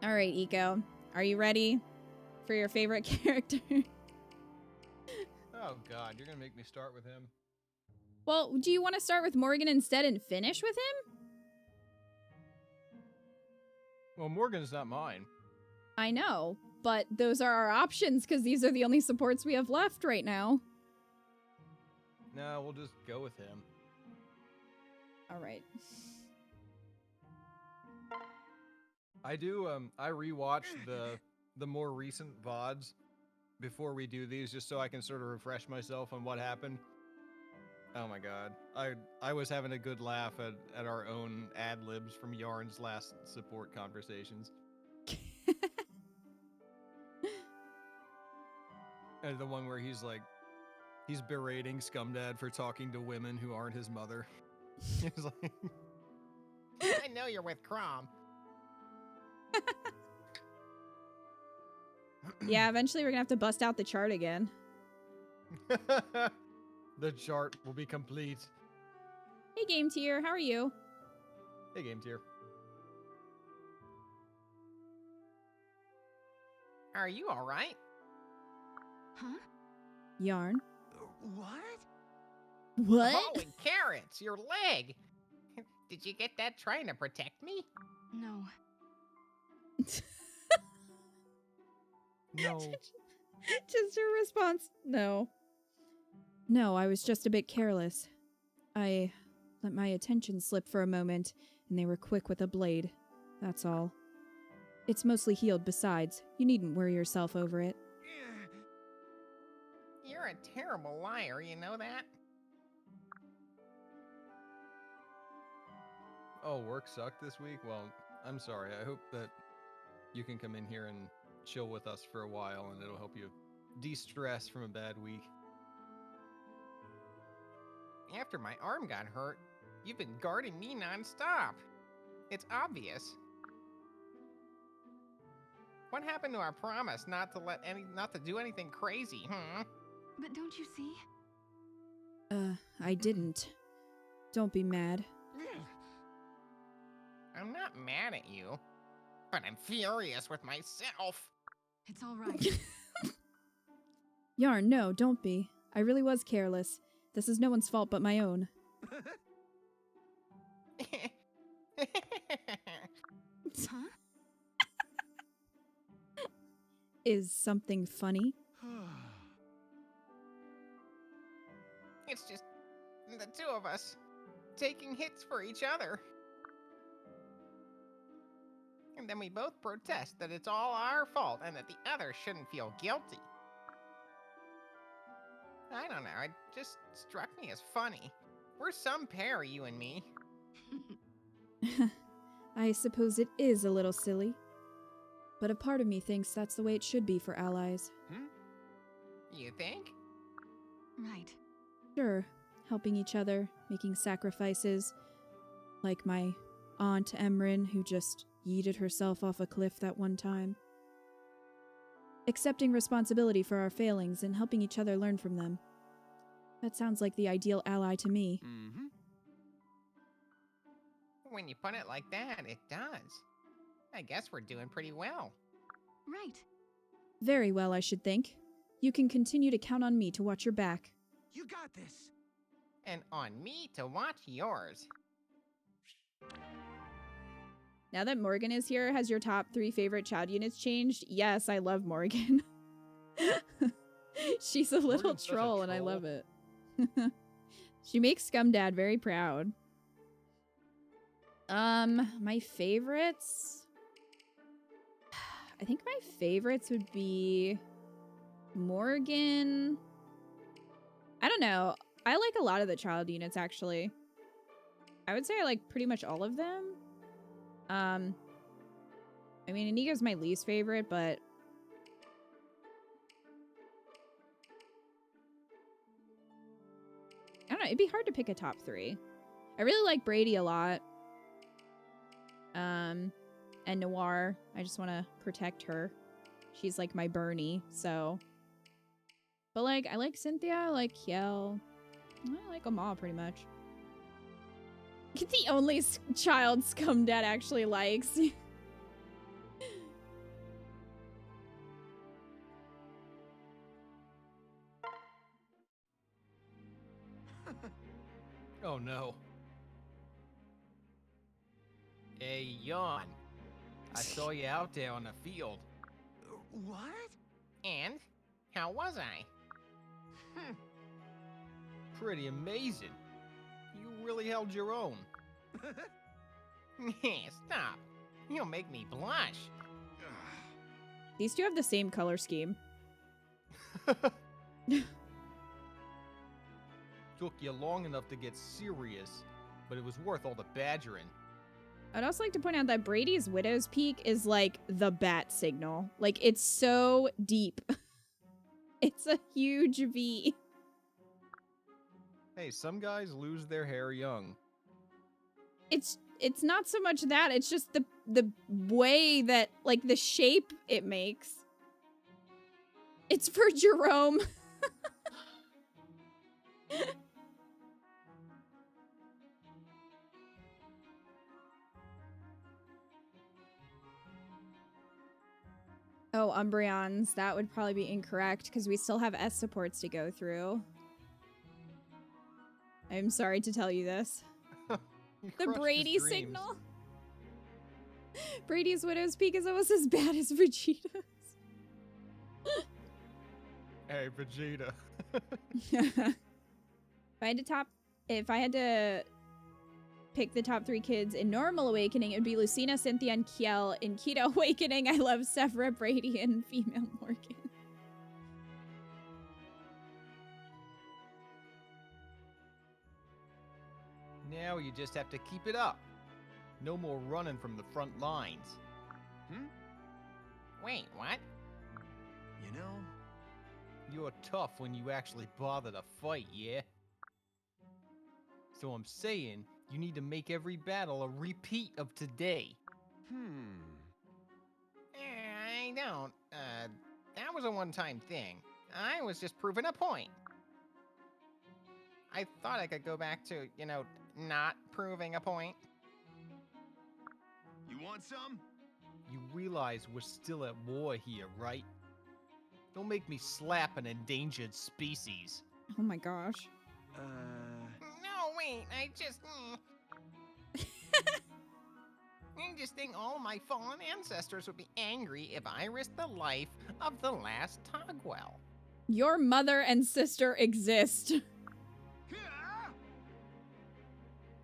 All right, Eco. Are you ready for your favorite character? Oh God, you're gonna make me start with him. Well, do you want to start with Morgan instead and finish with him? Well, Morgan's not mine. I know, but those are our options because these are the only supports we have left right now. No, we'll just go with him. All right. I do. I rewatched the more recent VODs before we do these, just so I can sort of refresh myself on what happened. Oh my God, I was having a good laugh at our own ad libs from Yarn's last support conversations. And the one where he's berating Scumdad for talking to women who aren't his mother. He's like, I know you're with Crom. Yeah, eventually we're gonna have to bust out the chart again. The chart will be complete. Hey, Game Tier, how are you? Hey, Game Tier. Are you all right? Huh? Yarn. What? What? Holy carrots, your leg! Did you get that trying to protect me? No. No. Just her response. No. No, I was just a bit careless. I let my attention slip for a moment, and they were quick with a blade. That's all. It's mostly healed besides. You needn't worry yourself over it. You're a terrible liar, you know that? Oh, work sucked this week? Well, I'm sorry. I hope that you can come in here and chill with us for a while, and it'll help you de-stress from a bad week. After my arm got hurt, you've been guarding me non-stop. It's obvious. What happened to our promise not to do anything crazy, huh? But don't you see? I didn't. Don't be mad. I'm not mad at you, but I'm furious with myself. It's all right. Yarn, no, don't be. I really was careless. This is no one's fault but my own. Huh? Is something funny? It's just the two of us taking hits for each other. And then we both protest that it's all our fault and that the other shouldn't feel guilty. I don't know, it just struck me as funny. We're some pair, you and me. I suppose it is a little silly. But a part of me thinks that's the way it should be for allies. You think? Right. Sure, helping each other, making sacrifices. Like my Aunt Emrin, who just yeeted herself off a cliff that one time. Accepting responsibility for our failings and helping each other learn from them. That sounds like the ideal ally to me. Mm-hmm. When you put it like that, it does. I guess we're doing pretty well. Right. Very well, I should think. You can continue to count on me to watch your back. You got this. And on me to watch yours. Now that Morgan is here, has your top 3 favorite child units changed? Yes, I love Morgan. She's a little Morgan's such a troll and I troll. love it. She makes Scumdad very proud. My favorites? I think my favorites would be Morgan. I don't know. I like a lot of the child units, actually. I would say I like pretty much all of them. I mean, Inigo's my least favorite, but I don't know. It'd be hard to pick a top 3. I really like Brady a lot. And Noir. I just want to protect her. She's like my Bernie, so. But like, I like Cynthia, I like Kiel. I like them all pretty much. The only child Scumdad actually likes. Oh no. Hey, Yawn. I saw you out there on the field. What? And? How was I? Pretty amazing. You really held your own. Stop. You'll make me blush. These two have the same color scheme. Took you long enough to get serious, but it was worth all the badgering. I'd also like to point out that Brady's Widow's Peak is like the bat signal. Like, it's so deep. It's a huge V. Hey, some guys lose their hair young. It's not so much that, it's just the way that, like, the shape it makes. It's for Jerome. Oh, Umbreons. That would probably be incorrect because we still have S supports to go through. I'm sorry to tell you this. You The crushed his Brady dreams. signal. Brady's Widow's Peak is almost as bad as Vegeta's. Hey, Vegeta. If I had to pick the top 3 kids in Normal Awakening, it would be Lucina, Cynthia, and Kiel. In Keto Awakening, I love Sephira, Brady, and female Morgan. Now you just have to keep it up. No more running from the front lines. Wait, what? You know, You're tough when you actually bother to fight, yeah? So I'm saying, you need to make every battle a repeat of today. I don't. That was a one-time thing. I was just proving a point. I thought I could go back to, not proving a point. You want some? You realize we're still at war here, right? Don't make me slap an endangered species. Oh my gosh. No, wait, I just think all my fallen ancestors would be angry if I risked the life of the last Togwell. Your mother and sister exist.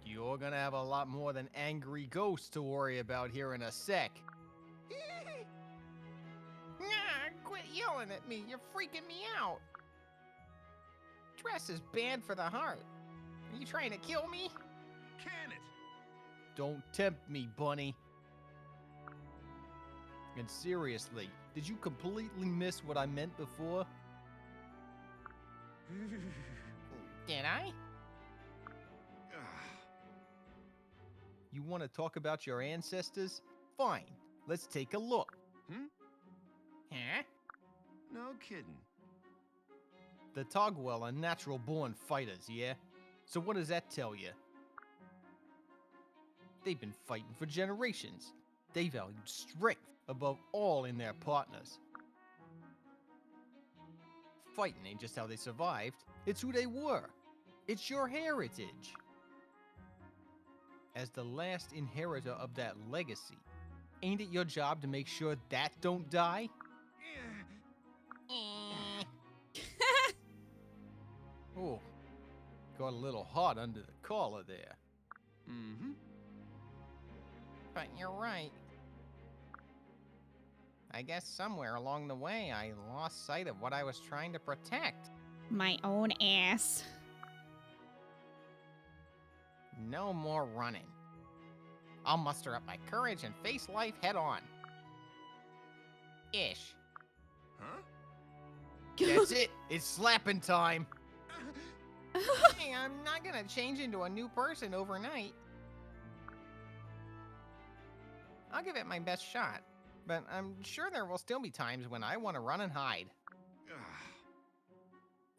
You're gonna have a lot more than angry ghosts to worry about here in a sec. Quit yelling at me, you're freaking me out. Dress is bad for the heart. Are you trying to kill me? Can it? Don't tempt me, Bunny. And seriously, did you completely miss what I meant before? Did I? You want to talk about your ancestors? Fine, let's take a look. Huh? No kidding. The Togwell are natural-born fighters, yeah? So what does that tell you? They've been fighting for generations. They valued strength above all in their partners. Fighting ain't just how they survived, it's who they were. It's your heritage. As the last inheritor of that legacy, ain't it your job to make sure that don't die? Oh, got a little hot under the collar there. But you're right. I guess somewhere along the way I lost sight of what I was trying to protect. My own ass. No more running. I'll muster up my courage and face life head on. Ish. Huh? That's it, it's slapping time. Hey, I'm not gonna change into a new person overnight. I'll give it my best shot, but I'm sure there will still be times when I want to run and hide.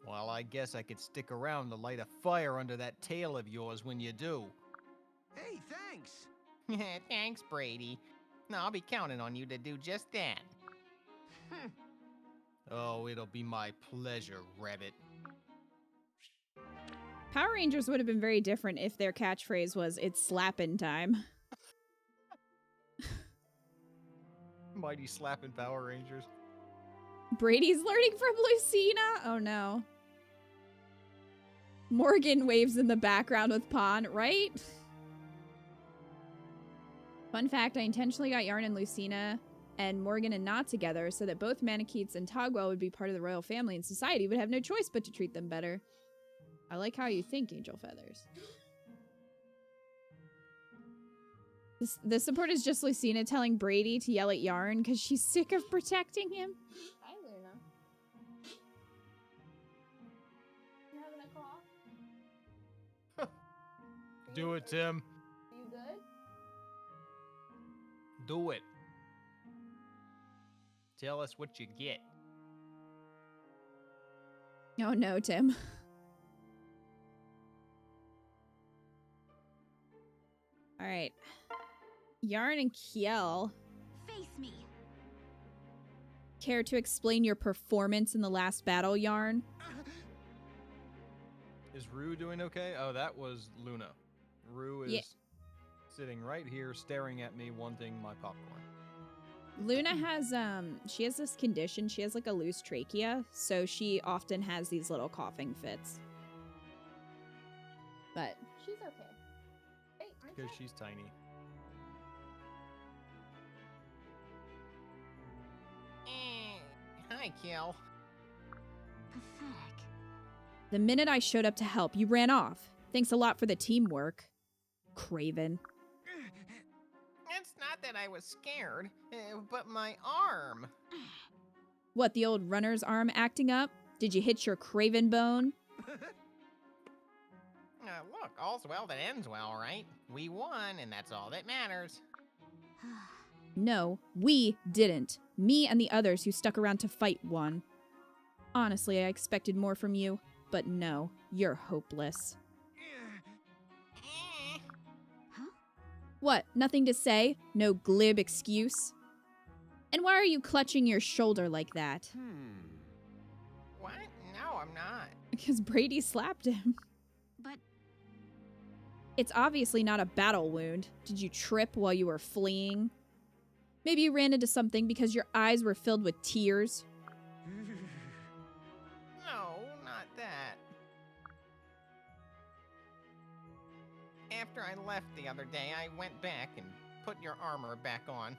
Well, I guess I could stick around to light a fire under that tail of yours when you do. Hey, thanks. Thanks, Brady. No, I'll be counting on you to do just that. Oh, it'll be my pleasure, Rabbit. Power Rangers would have been very different if their catchphrase was, "It's slappin' time." Mighty slapping Power Rangers. Brady's learning from Lucina? Oh no. Morgan waves in the background with Pon, right? Fun fact, I intentionally got Yarn and Lucina and Morgan and Knot together so that both Manikeets and Togwell would be part of the royal family and society would have no choice but to treat them better. I like how you think, Angel Feathers. This support is just Lucina telling Brady to yell at Yarn because she's sick of protecting him. Hi, Luna. You having a cough? Do it, Tim. Are you good? Do it. Tell us what you get. Oh no, Tim. All right. Yarn and Kiel, Face me. care to explain your performance in the last battle, Yarn? Is Rue doing okay? Oh, that was Luna. Rue is Yeah. sitting right here staring at me wanting my popcorn. Luna has she has this condition. She has like a loose trachea, so she often has these little coughing fits. But she's okay. Hey, aren't Because you? she's tiny. Hi, Kiel. Pathetic. The minute I showed up to help, you ran off. Thanks a lot for the teamwork, Craven. It's not that I was scared, but my arm. What, the old runner's arm acting up? Did you hit your Craven bone? Look, all's well that ends well, right? We won, and that's all that matters. No, we didn't. Me and the others who stuck around to fight won. Honestly, I expected more from you, but no, you're hopeless. What, nothing to say? No glib excuse? And why are you clutching your shoulder like that? What? No, I'm not. Because Brady slapped him. But It's obviously not a battle wound. Did you trip while you were fleeing? Maybe you ran into something because your eyes were filled with tears. No, not that. After I left the other day, I went back and put your armor back on.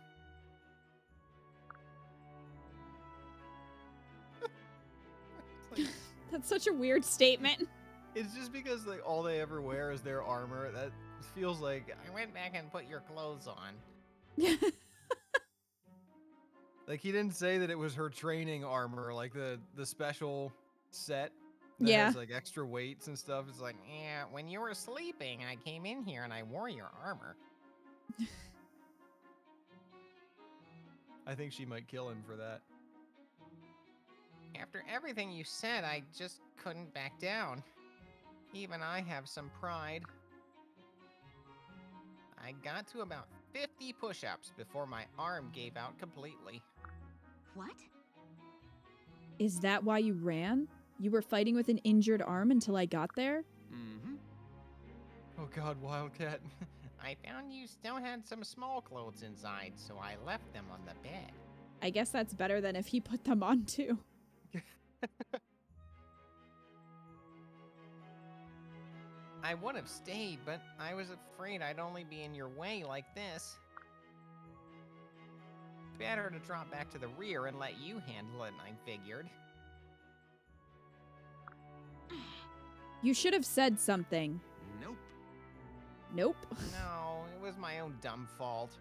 That's such a weird statement. It's just because like all they ever wear is their armor. That feels like I went back and put your clothes on. like he didn't say that it was her training armor, like the special set that Yeah. has like extra weights and stuff. It's like Yeah, when you were sleeping, I came in here and I wore your armor. I think she might kill him for that. After everything you said, I just couldn't back down. Even I have some pride. I got to about 50 push-ups before my arm gave out completely. what? Is that why you ran? You were fighting with an injured arm until I got there? Oh God, Wildcat. I found you still had some small clothes inside, so I left them on the bed. I guess that's better than if he put them on too. I would have stayed, but I was afraid I'd only be in your way like this. Better to drop back to the rear and let you handle it, I figured. You should have said something. Nope. Nope. No, it was my own dumb fault.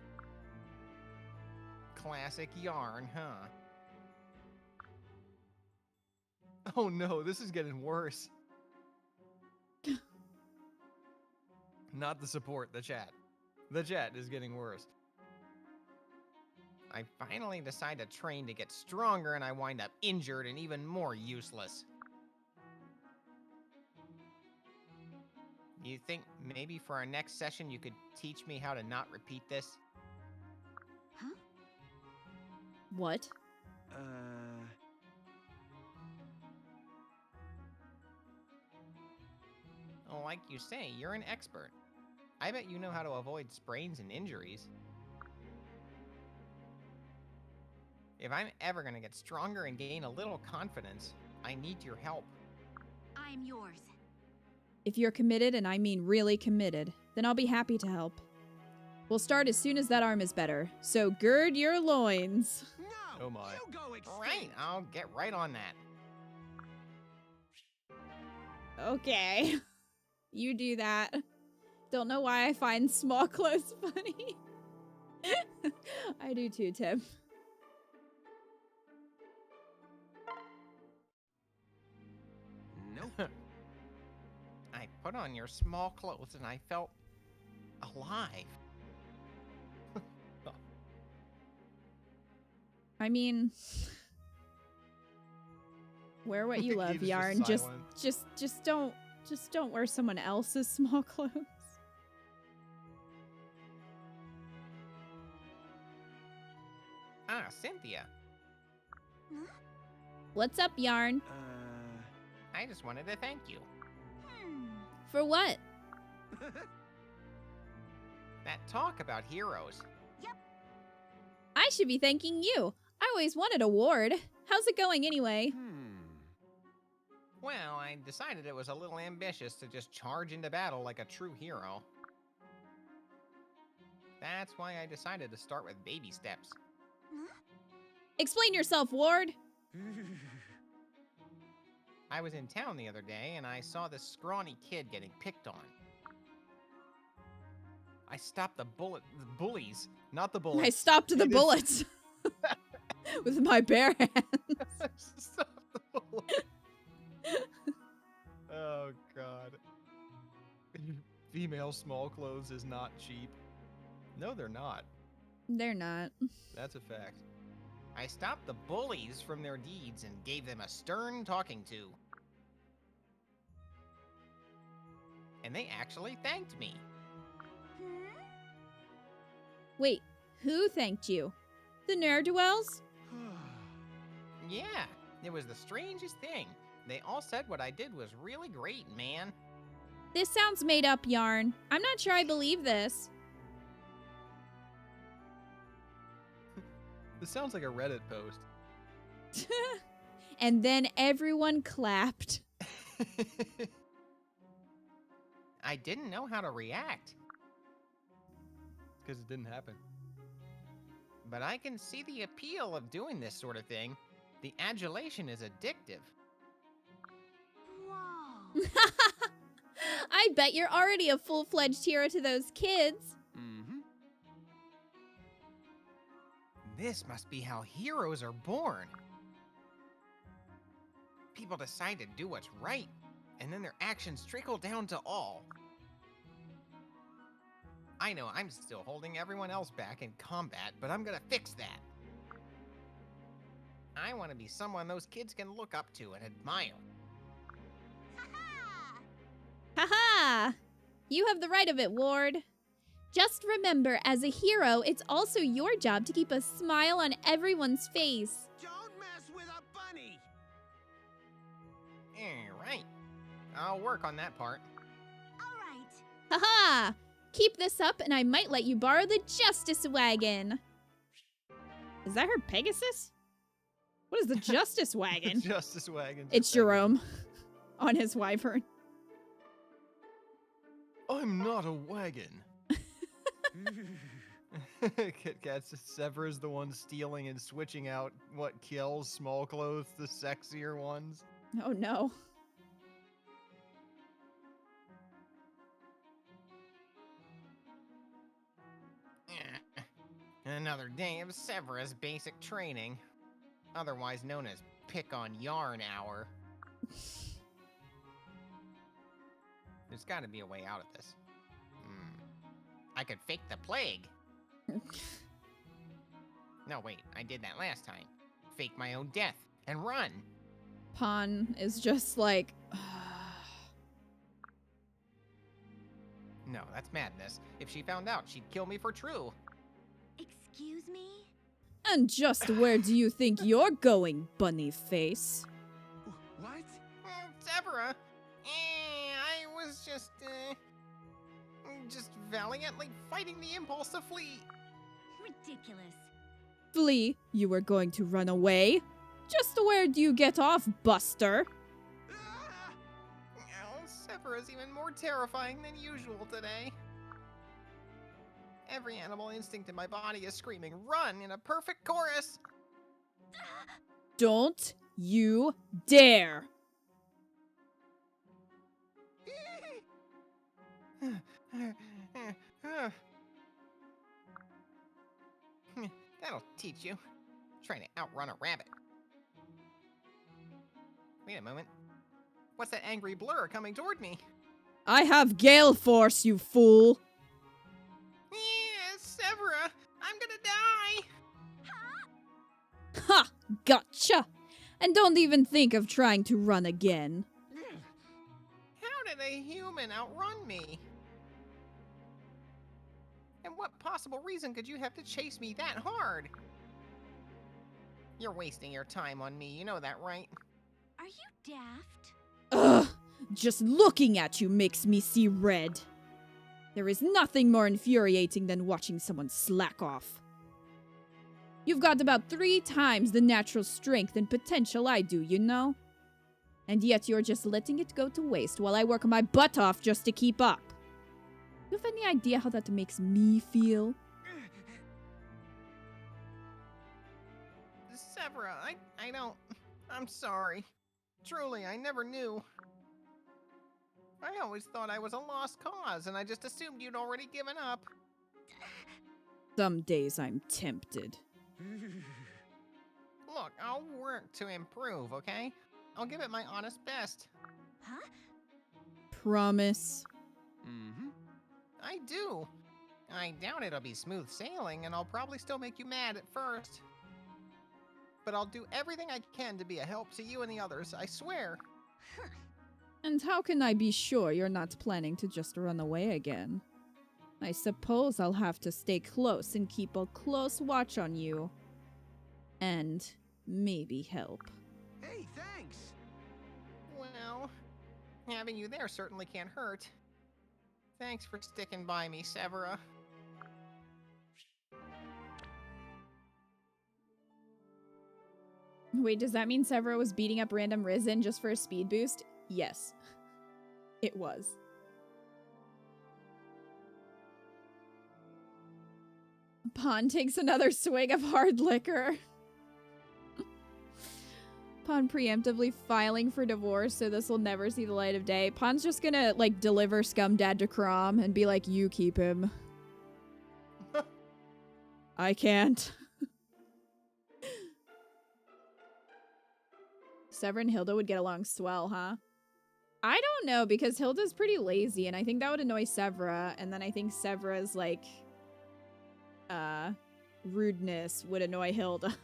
Classic Yarn, huh? Oh no, this is getting worse. Not the support, the chat. The chat is getting worse. I finally decide to train to get stronger and I wind up injured and even more useless. You think maybe for our next session you could teach me how to not repeat this? Huh? What? like you say, you're an expert. I bet you know how to avoid sprains and injuries. If I'm ever gonna get stronger and gain a little confidence, I need your help. I'm yours. If you're committed, and I mean really committed, then I'll be happy to help. We'll start as soon as that arm is better, so gird your loins. No! Oh my. You go extinct! Right, I'll get right on that. Okay. You do that. Don't know why I find small clothes funny. I do too, Tim. Nope. I put on your small clothes and I felt alive. I mean, wear what you love, Gide's just Yarn. silent. Just don't wear someone else's small clothes. Ah, Cynthia. What's up, Yarn? I just wanted to thank you. For what? That talk about heroes. I should be thanking you. I always wanted a ward. How's it going anyway? Well, I decided it was a little ambitious to just charge into battle like a true hero. That's why I decided to start with baby steps. Explain yourself, Ward. I was in town the other day and I saw this scrawny kid getting picked on. I stopped the bullies, not the bullets. I stopped the It is- bullets with my bare hands. Stop the bullet. Oh god. Female small clothes is not cheap. No, they're not. They're not. That's a fact. I stopped the bullies from their deeds and gave them a stern talking to. And they actually thanked me. Wait, who thanked you? The ne'er-do-wells? Yeah, it was the strangest thing. They all said what I did was really great, man. This sounds made up, Yarn. I'm not sure I believe this. This sounds like a Reddit post. And then everyone clapped. I didn't know how to react, Because it didn't happen. but I can see the appeal of doing this sort of thing. The adulation is addictive. Whoa. I bet you're already a full-fledged hero to those kids. Mm-hmm. This must be how heroes are born. People decide to do what's right, and then their actions trickle down to all. I know I'm still holding everyone else back in combat, but I'm gonna fix that. I want to be someone those kids can look up to and admire. Haha! You have the right of it, Ward. Just remember, as a hero, it's also your job to keep a smile on everyone's face. Don't mess with a bunny! Right. I'll work on that part. All right. Haha! Keep this up and I might let you borrow the Justice Wagon. Is that her Pegasus? What is the Justice Wagon? Justice Wagon. It's Jerome on his wyvern. I'm not a wagon. Kit Kat's Severa's the one stealing and switching out what kills small clothes, the sexier ones. Oh no. Another day of Severa's basic training, otherwise known as Pick on Yarn Hour. There's got to be a way out of this. I could fake the plague. No, wait, I did that last time. Fake my own death and run. Pawn is just like... No, that's madness. If she found out, she'd kill me for true. Excuse me? And just where do you think you're going, bunny face? What? Severa, I was just valiantly fighting the impulse to flee. Ridiculous. Flee, you were going to run away? Just where do you get off, Buster? Ah! Oh, Severa's even more terrifying than usual today. Every animal instinct in my body is screaming, "Run!" in a perfect chorus. Don't you dare! That'll teach you. Trying to outrun a rabbit. Wait a moment. What's that angry blur coming toward me? I have gale force, you fool! Yeah, Severa! I'm gonna die! Ha! Gotcha! And don't even think of trying to run again. How did a human outrun me? And what possible reason could you have to chase me that hard? You're wasting your time on me, you know that, right? Are you daft? Ugh! Just looking at you makes me see red. There is nothing more infuriating than watching someone slack off. You've got about 3 times the natural strength and potential I do, you know? And yet you're just letting it go to waste while I work my butt off just to keep up. You have any idea how that makes me feel? Severa, I don't... I'm sorry. Truly, I never knew. I always thought I was a lost cause, and I just assumed you'd already given up. Some days I'm tempted. Look, I'll work to improve, okay? I'll give it my honest best. Huh? Promise. Mm-hmm. I do. I doubt it'll be smooth sailing, and I'll probably still make you mad at first. But I'll do everything I can to be a help to you and the others, I swear. And how can I be sure you're not planning to just run away again? I suppose I'll have to stay close and keep a close watch on you. And maybe help. Hey, thanks. Well, having you there certainly can't hurt. Thanks for sticking by me, Severa. Wait, does that mean Severa was beating up random Risen just for a speed boost? Yes. It was. Pon takes another swig of hard liquor. Pon preemptively filing for divorce, so this will never see the light of day. Pon's just gonna, like, deliver Scum Dad to Crom and be like, you keep him. I can't. Severa and Hilda would get along swell, huh? I don't know, because Hilda's pretty lazy, and I think that would annoy Severa, and then I think Severa's, like, rudeness would annoy Hilda.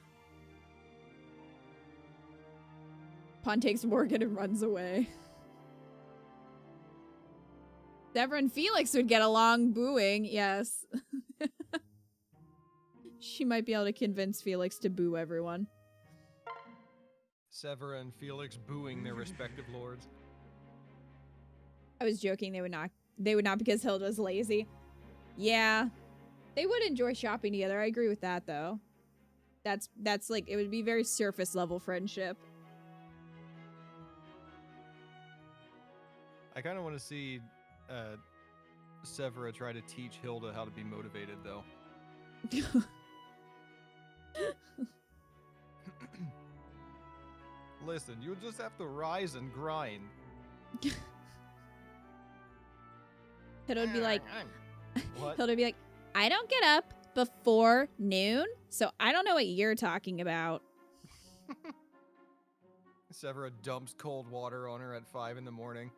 Pon takes Morgan and runs away. Severa and Felix would get along booing, yes. She might be able to convince Felix to boo everyone. Severa and Felix booing their respective lords. I was joking, they would not because Hilda's lazy. Yeah. They would enjoy shopping together. I agree with that though. That's like, it would be very surface level friendship. I kind of want to see Severa try to teach Hilda how to be motivated, though. Listen, you just have to rise and grind. Hilda would be like, What? Hilda would be like, I don't get up before noon, so I don't know what you're talking about. Severa dumps cold water on her at 5 in the morning.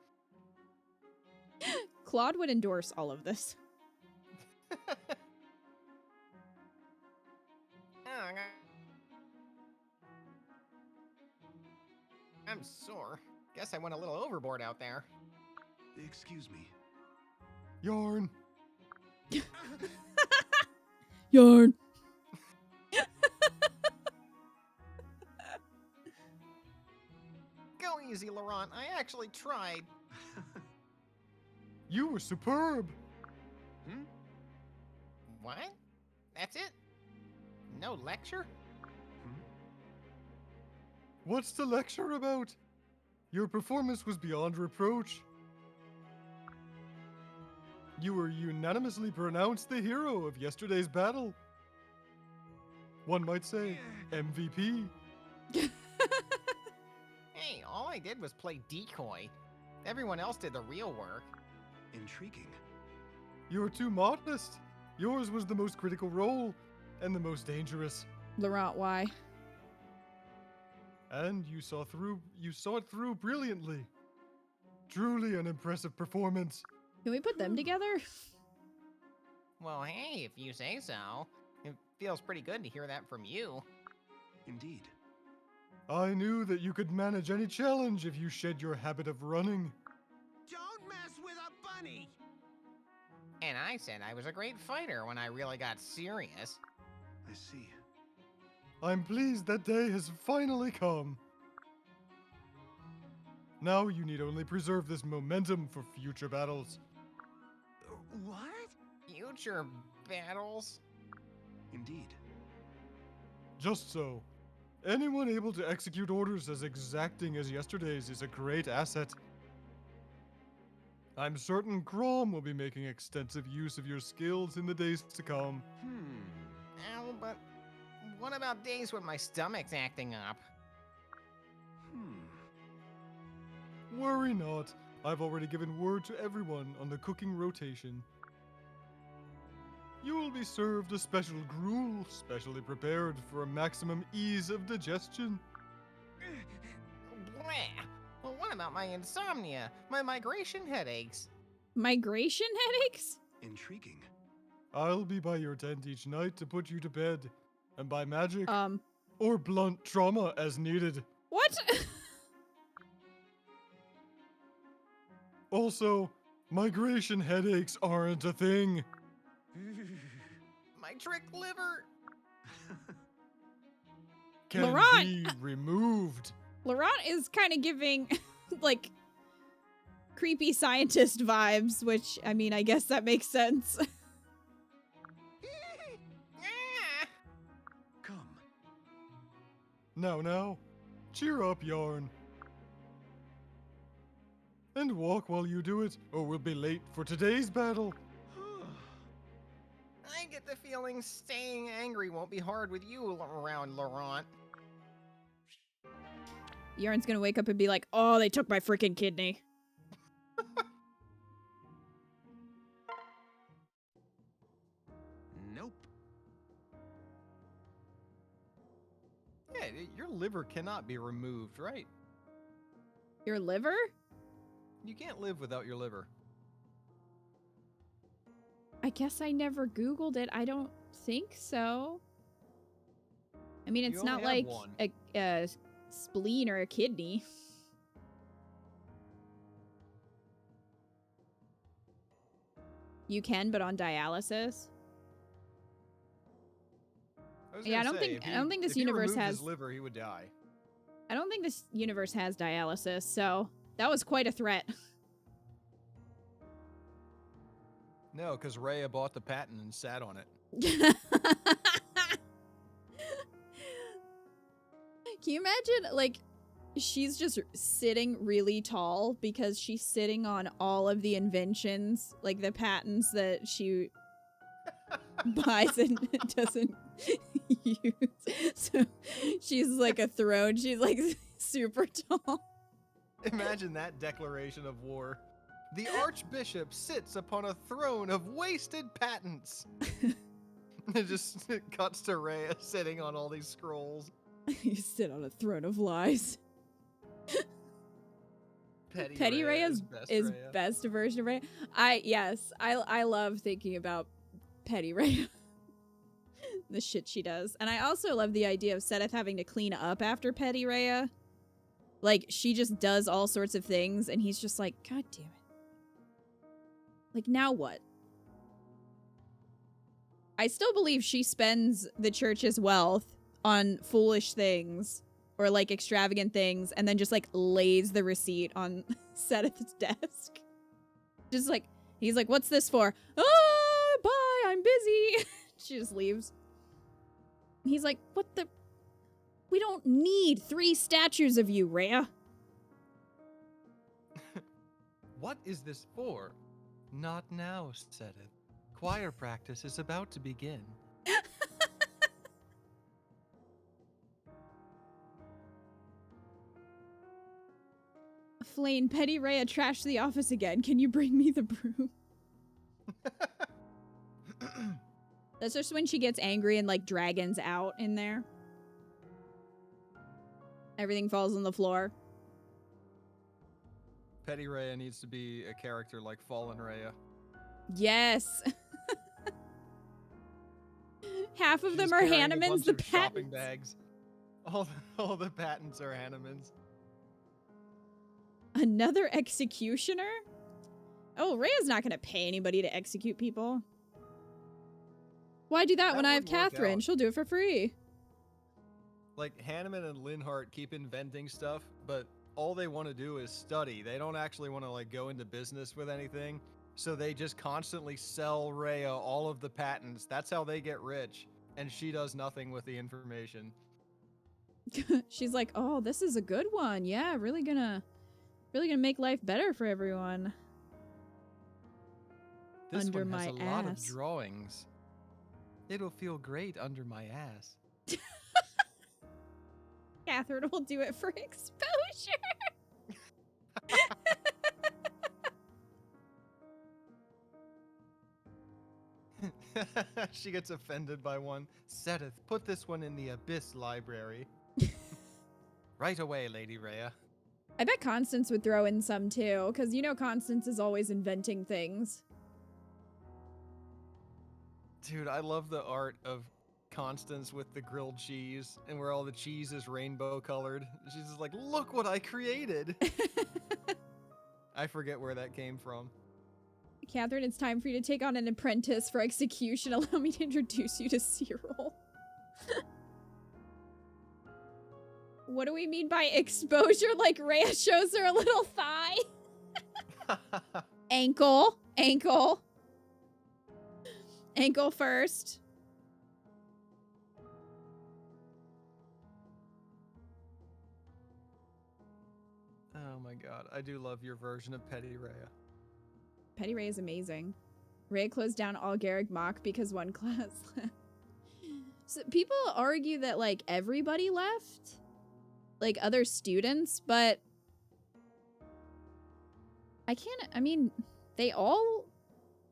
Claude would endorse all of this. I'm sore. Guess I went a little overboard out there. Excuse me. Yarn. Yarn. Go easy, Laurent. I actually tried. You were superb. What? That's it? No lecture? What's the lecture about? Your performance was beyond reproach. You were unanimously pronounced the hero of yesterday's battle. One might say, MVP. Hey, all I did was play decoy. Everyone else did the real work. Intriguing. You were too modest. Yours was the most critical role, and the most dangerous. Laurent, why? And you saw it through brilliantly. Truly an impressive performance. Can we put them together? Well, hey, if you say so. It feels pretty good to hear that from you. Indeed. I knew that you could manage any challenge if you shed your habit of running. Don't mess with a bunny! And I said I was a great fighter when I really got serious. I see. I'm pleased that day has finally come. Now you need only preserve this momentum for future battles. What? Future battles? Indeed. Just so. Anyone able to execute orders as exacting as yesterday's is a great asset. I'm certain Grom will be making extensive use of your skills in the days to come. Oh, but what about days when my stomach's acting up? Worry not. I've already given word to everyone on the cooking rotation. You will be served a special gruel, specially prepared for a maximum ease of digestion. Bleh. Well, what about my insomnia? My migration headaches? Migration headaches? Intriguing. I'll be by your tent each night to put you to bed, and by magic Um, or blunt trauma as needed. what? Also, migration headaches aren't a thing. My trick liver? Can Laurent! be removed. Laurent is kind of giving, like, creepy scientist vibes, which, I mean, I guess that makes sense. Ah! Come. Now, cheer up, Yarn. And walk while you do it, or we'll be late for today's battle. I get the feeling staying angry won't be hard with you around, Laurent. Yarn's gonna wake up and be like, oh, they took my freaking kidney. Nope. Yeah, your liver cannot be removed, right? Your liver? You can't live without your liver. I guess I never Googled it. I don't think so. I mean, it's You not only have like one. a spleen or a kidney. You can, but on dialysis. Yeah, I don't think this if he universe removed has. his liver, he would die. I don't think this universe has dialysis, so that was quite a threat. No, because Rhea bought the patent and sat on it. Can you imagine, like, she's just sitting really tall because she's sitting on all of the inventions, like the patents that she buys and doesn't use. So she's like a throne. She's like super tall. Imagine that declaration of war. The Archbishop sits upon a throne of wasted patents. It just cuts to Rhea sitting on all these scrolls. You sit on a throne of lies. Petty Rhea is Rhea. best version of Rhea. I love thinking about Petty Rhea. The shit she does. And I also love the idea of Seth having to clean up after Petty Rhea. Like, she just does all sorts of things, and he's just like, God damn it. Like, now what? I still believe she spends the church's wealth on foolish things or like extravagant things and then just like lays the receipt on Seth's desk. Just like, He's like, what's this for? Oh, bye, I'm busy. She just leaves. He's like, what the? We don't need 3 statues of you, Rhea. What is this for? Not now, Sedith. Choir practice is about to begin. Flane, Petty Rhea trashed the office again. Can you bring me the broom? That's just when she gets angry and, like, dragons out in there. Everything falls on the floor. Petty Rhea needs to be a character like Fallen Rhea. Yes. Half of She's them are carrying a Hannemans, bunch the of shopping patents. bags. All the patents are Hannemans. Another executioner? Oh, Rhea's not gonna pay anybody to execute people. Why do that when I have wouldn't work Catherine? out. She'll do it for free. Like, Hanneman and Linhart keep inventing stuff, but all they want to do is study. They don't actually want to, like, go into business with anything. So they just constantly sell Rhea all of the patents. That's how they get rich. And she does nothing with the information. She's like, oh, this is a good one. Yeah, really gonna make life better for everyone. This Under one has my a lot of ass. drawings. It'll feel great under my ass. Catherine will do it for exposure. She gets offended by one. Sedith, put this one in the Abyss Library. Right away, Lady Rhea. I bet Constance would throw in some too, because you know Constance is always inventing things. Dude, I love the art of Constance with the grilled cheese and where all the cheese is rainbow colored. She's just like, look what I created. I forget where that came from. Catherine, it's time for you to take on an apprentice for execution. Allow me to introduce you to Cyril. What do we mean by exposure? Like Rhea shows her a little thigh? Ankle. Ankle. Ankle first. Oh my god, I do love your version of Petty Rhea. Petty Rhea is amazing. Rhea closed down all Garrick Mock because one class left. So people argue that, like, everybody left. Like, other students, but... I mean, they all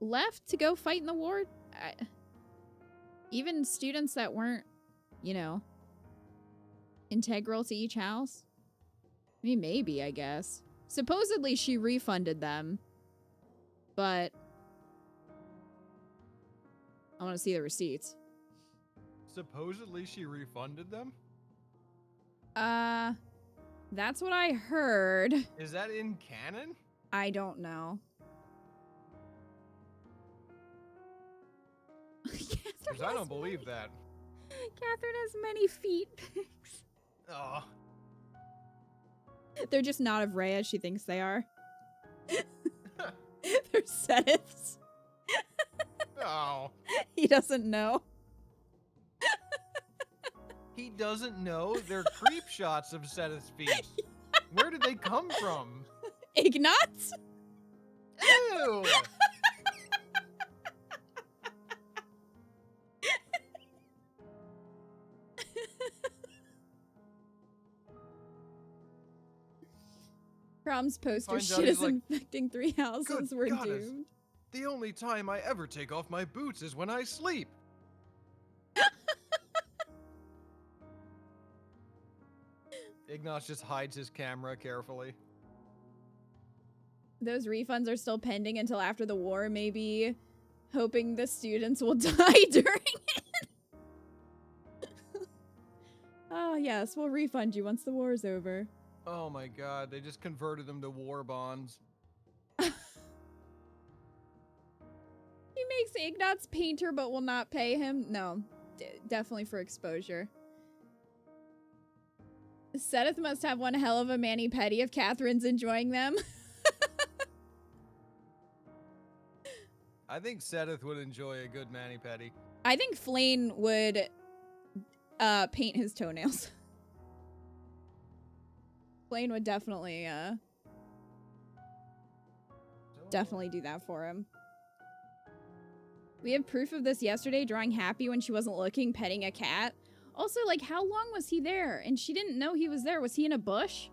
left to go fight in the war. Even students that weren't, you know, integral to each house. I mean, maybe, I guess. Supposedly she refunded them. But I want to see the receipts. Supposedly she refunded them? That's what I heard. Is that in canon? I don't know. Because I don't believe that. Catherine has many feet pics. Oh. They're just not of Rhea. She thinks they are. They're Sedith's. Oh. He doesn't know. He doesn't know they're creep shots of Sedith's feet. Where did they come from? Ignatz? Ew! Prom's poster Finds out shit he's is like, infecting 3 houses. "Good We're goddess. doomed. The only time I ever take off my boots is when I sleep." Ignatz just hides his camera carefully. Those refunds are still pending until after the war, maybe hoping the students will die during it. Oh, yes, we'll refund you once the war is over. Oh my god, they just converted them to war bonds. He makes Ignatz painter but will not pay him. No, definitely for exposure. Sedith must have one hell of a mani-pedi if Catherine's enjoying them. I think Sedith would enjoy a good mani-pedi. I think Flane would paint his toenails. Flane would definitely do that for him. We have proof of this yesterday, drawing happy when she wasn't looking, petting a cat. Also, like, how long was he there? And she didn't know he was there. Was he in a bush?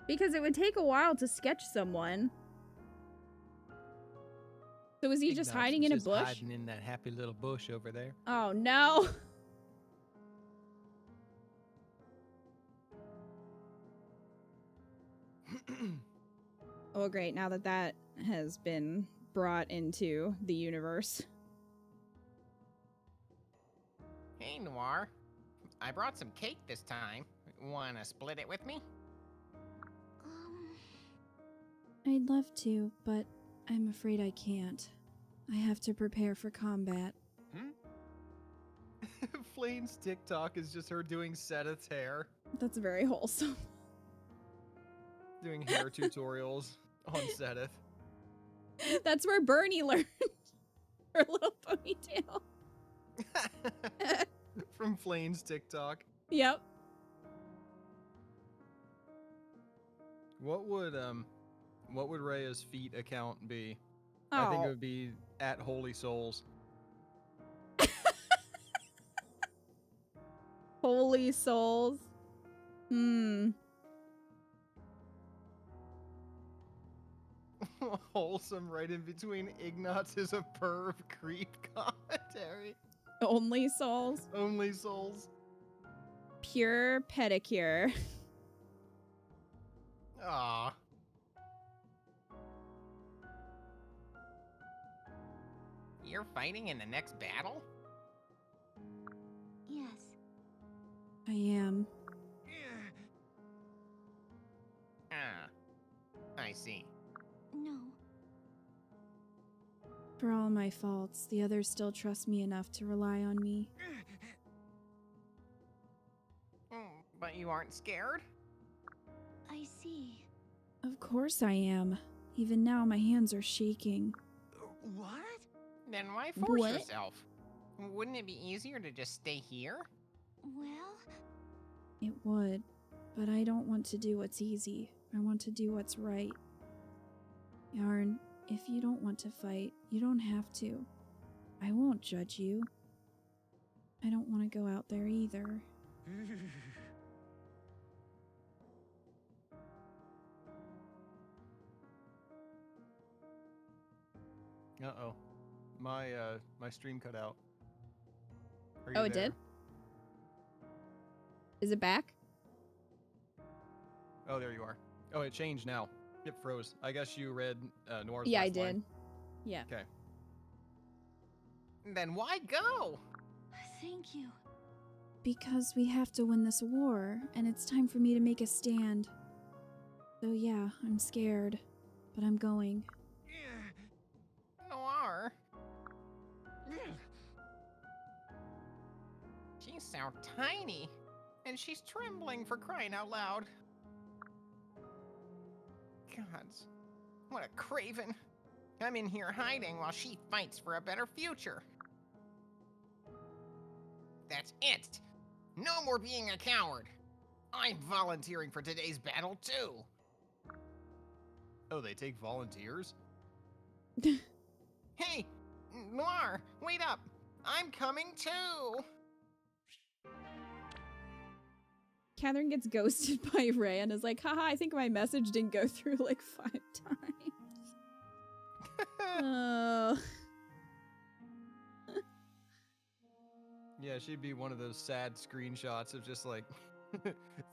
Because it would take a while to sketch someone. So was he just hiding in a bush? Hiding in that happy little bush over there. Oh, no. Oh, great. Now that that has been brought into the universe. Hey, Noir. I brought some cake this time. Wanna split it with me? I'd love to, but I'm afraid I can't. I have to prepare for combat. Flane's TikTok is just her doing Sedith's hair. That's very wholesome. Doing hair tutorials on Sedith. That's where Bernie learned her little ponytail. From Flane's TikTok. Yep. What would Rhea's feet account be? I think it would be at Holy Souls. Holy Souls. Wholesome right in between Ignatz is a perv creep commentary. Only Souls. Only Souls. Pure pedicure. Aw. You're fighting in the next battle? Yes. I am. Ah. I see. No. For all my faults, the others still trust me enough to rely on me. But you aren't scared? I see. Of course I am. Even now, my hands are shaking. What? Then why force What? yourself? Wouldn't it be easier to just stay here? Well, It would, but I don't want to do what's easy. I want to do what's right. Yarn, if you don't want to fight, you don't have to. I won't judge you. I don't want to go out there either. Uh-oh. My stream cut out. Are Oh, you it there? did? Is it back? Oh, there you are. Oh, it changed now. It froze. I guess you read Noir's Yeah, I last line. did. Yeah. Okay. Then why go? thank you. Because we have to win this war, and it's time for me to make a stand. So yeah, I'm scared, but I'm going. Noir. She's so tiny. And she's trembling for crying out loud. Gods. What a craven. I'm in here hiding while she fights for a better future. That's it. No more being a coward. I'm volunteering for today's battle too. Oh, they take volunteers? Hey, Noir, wait up. I'm coming too. Catherine gets ghosted by Ray and is like, haha, I think my message didn't go through like 5 times. Oh. Yeah, she'd be one of those sad screenshots of just like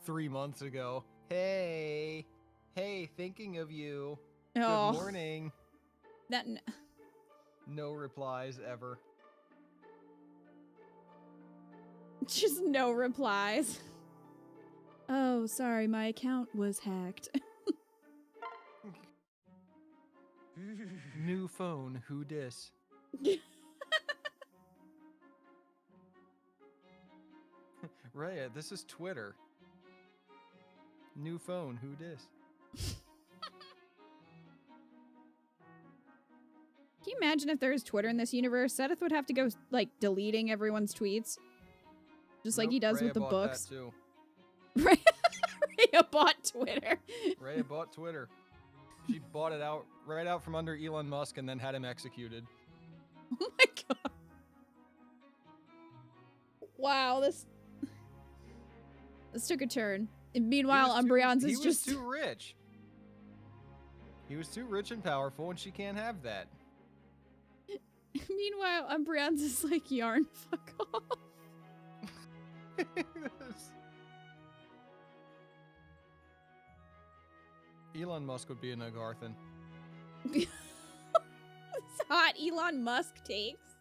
3 months ago. Hey, thinking of you. Oh. Good morning. That No replies ever. just no replies. Oh, sorry, my account was hacked. New phone, who dis? Raya, this is Twitter. New phone, who dis? Can you imagine if there was Twitter in this universe? Seth would have to go, like, deleting everyone's tweets. Just like he Nope, does Rhea with the bought books. That too. Rhea bought Twitter. Rhea bought Twitter. She bought it out right out from under Elon Musk and then had him executed. Oh my god. Wow, this took a turn. And meanwhile, Umbreon's is just... He was too rich. He was too rich and powerful, and she can't have that. Meanwhile, Umbreon's is like, Yarn, fuck off. Elon Musk would be a Nagarthan. This hot Elon Musk takes.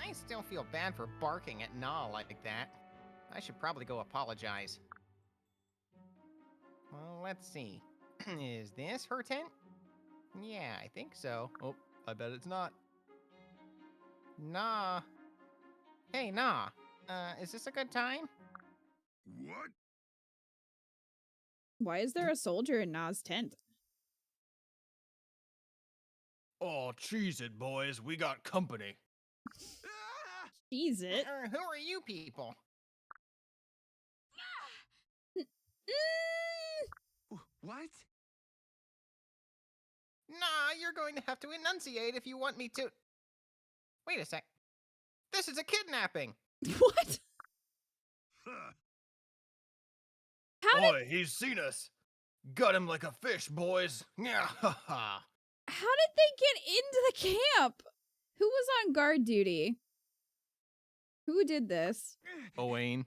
I still feel bad for barking at Na like that. I should probably go apologize. Well, let's see. Is this her tent? Yeah, I think so. Oh, I bet it's not. Nah. Hey, Nah. Is this a good time? What? Why is there a soldier in Na's tent? Oh, cheese it, boys. We got company. Ah! Cheese it. Who are you people? What? Nah, you're going to have to enunciate if you want me to... Wait a sec. This is a kidnapping! What? Huh. How did he's seen us. Got him like a fish, boys. Yeah, ha ha. how did they get into the camp? Who was on guard duty? Who did this? Owain.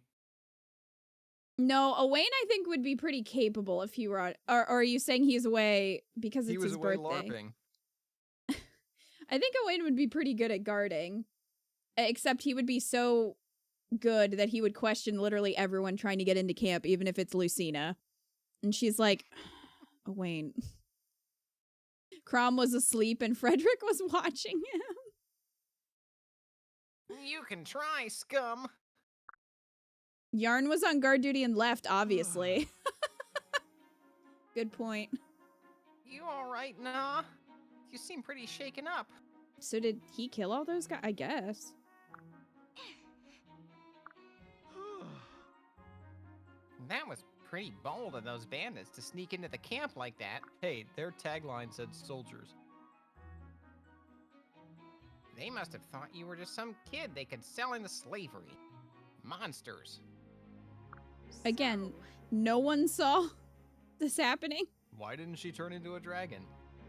No, Owain I think would be pretty capable if he were on, or are you saying he's away because He it's was his away birthday? LARPing. I think Owain would be pretty good at guarding. Except he would be so good that he would question literally everyone trying to get into camp, even if it's Lucina. And she's like, Owain. Crom was asleep and Frederick was watching him. You can try, scum. Yarn was on guard duty and left, obviously. Good point. You alright, Nah? You seem pretty shaken up. So did he kill all those guys? I guess. That was pretty bold of those bandits to sneak into the camp like that. Hey, their tagline said soldiers. They must have thought you were just some kid they could sell into slavery. Monsters. Again, no one saw this happening. Why didn't she turn into a dragon?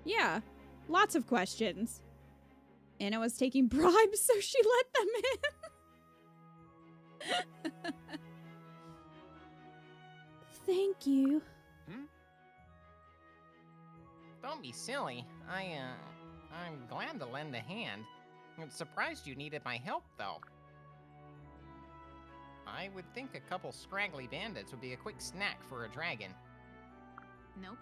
Yeah, lots of questions. Anna was taking bribes, so she let them in. Thank you. Don't be silly. I'm glad to lend a hand. I'm surprised you needed my help, though. I would think a couple scraggly bandits would be a quick snack for a dragon. Nope.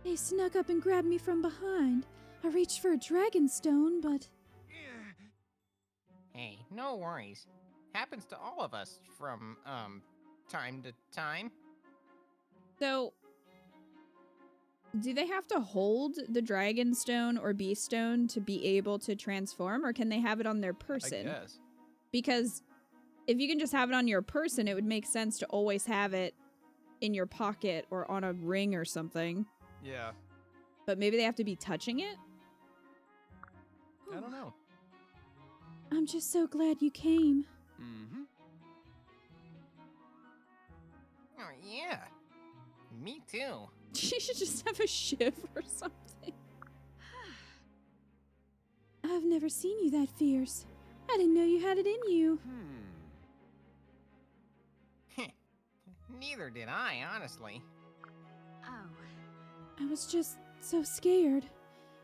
They snuck up and grabbed me from behind. I reached for a dragon stone, but... Hey, no worries. Happens to all of us from, time to time. So... do they have to hold the dragon stone or beast stone to be able to transform, or can they have it on their person? I guess. Because if you can just have it on your person, it would make sense to always have it in your pocket or on a ring or something. Yeah. But maybe they have to be touching it? I don't know. I'm just so glad you came. Mm-hmm. Oh, yeah. Me too. She should just have a shiv or something. I've never seen you that fierce. I didn't know you had it in you. Neither did I, honestly. Oh. I was just so scared.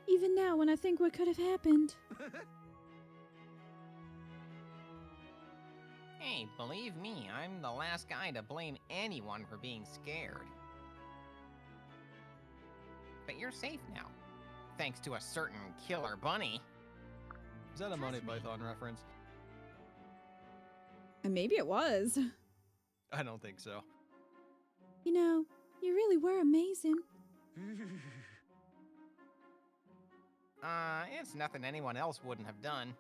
Even now when I think what could have happened. Hey, believe me, I'm the last guy to blame anyone for being scared. But you're safe now. Thanks to a certain killer bunny. Is that a Monty Trust me. Python reference? And maybe it was. I don't think so. You know, you really were amazing. It's nothing anyone else wouldn't have done.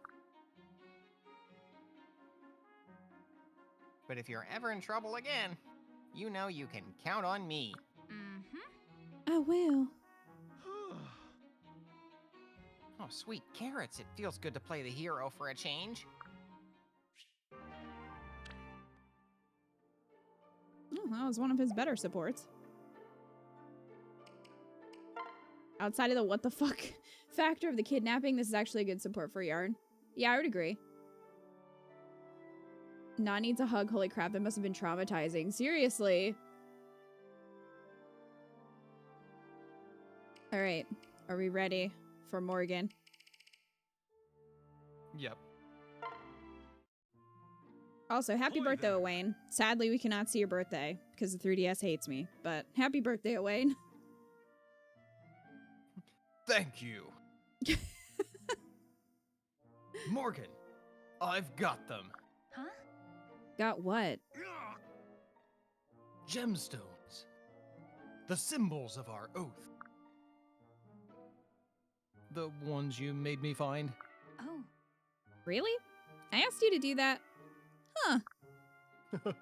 But if you're ever in trouble again, you know you can count on me. Mm-hmm. I will. Oh, sweet carrots. It feels good to play the hero for a change. Oh, that was one of his better supports. Outside of the what the fuck factor of the kidnapping, this is actually a good support for Yarn. Yeah, I would agree. Na needs a hug. Holy crap, that must have been traumatizing. Seriously. Alright, are we ready for Morgan? Yep. Also, happy Ahoy birthday, there. Owain. Sadly, we cannot see your birthday because the 3DS hates me, but happy birthday, Owain. Thank you. Morgan, I've got them. Huh? Got what? Gemstones. The symbols of our oath. The ones you made me find. Oh. Really? I asked you to do that? Huh.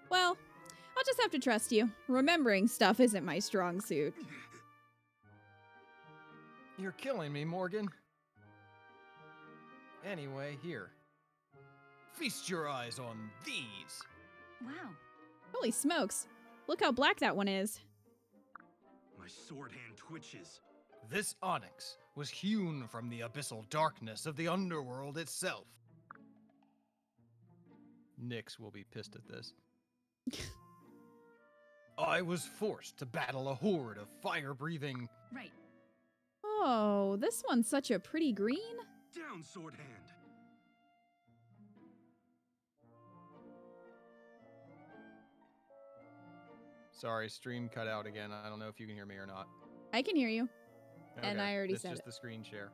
Well, I'll just have to trust you. Remembering stuff isn't my strong suit. You're killing me, Morgan. Anyway, here. Feast your eyes on these. Wow. Holy smokes. Look how black that one is. My sword hand twitches. This onyx was hewn from the abyssal darkness of the underworld itself. Nyx will be pissed at this. I was forced to battle a horde of fire-breathing... Right. Oh, this one's such a pretty green. Down, sword hand. Sorry, stream cut out again. I don't know if you can hear me or not. I can hear you. And Okay, I already it's said just it. the screen share.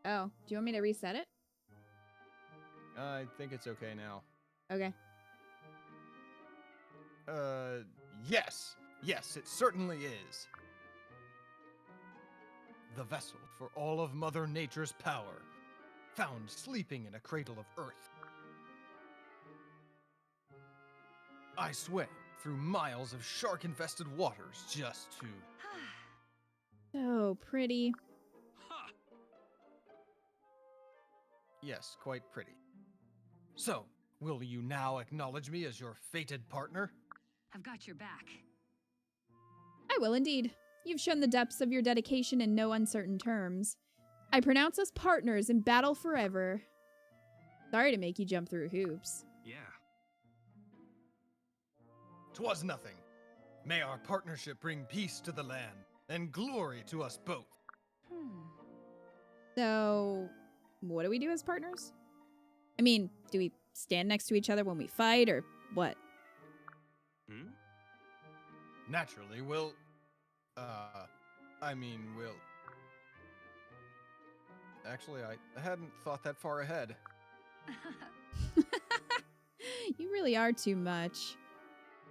Oh, do you want me to reset it? I think it's okay now. Okay. Yes. Yes, it certainly is. The vessel for all of Mother Nature's power, found sleeping in a cradle of earth. I swam through miles of shark-infested waters just to... So pretty. Ha! Yes, quite pretty. So, will you now acknowledge me as your fated partner? I've got your back. I will indeed. You've shown the depths of your dedication in no uncertain terms. I pronounce us partners in battle forever. Sorry to make you jump through hoops. Yeah. 'Twas nothing. May our partnership bring peace to the land and glory to us both. So, what do we do as partners? I mean, do we stand next to each other when we fight, or what? Hmm? Naturally, we'll... we'll... Actually, I hadn't thought that far ahead. You really are too much.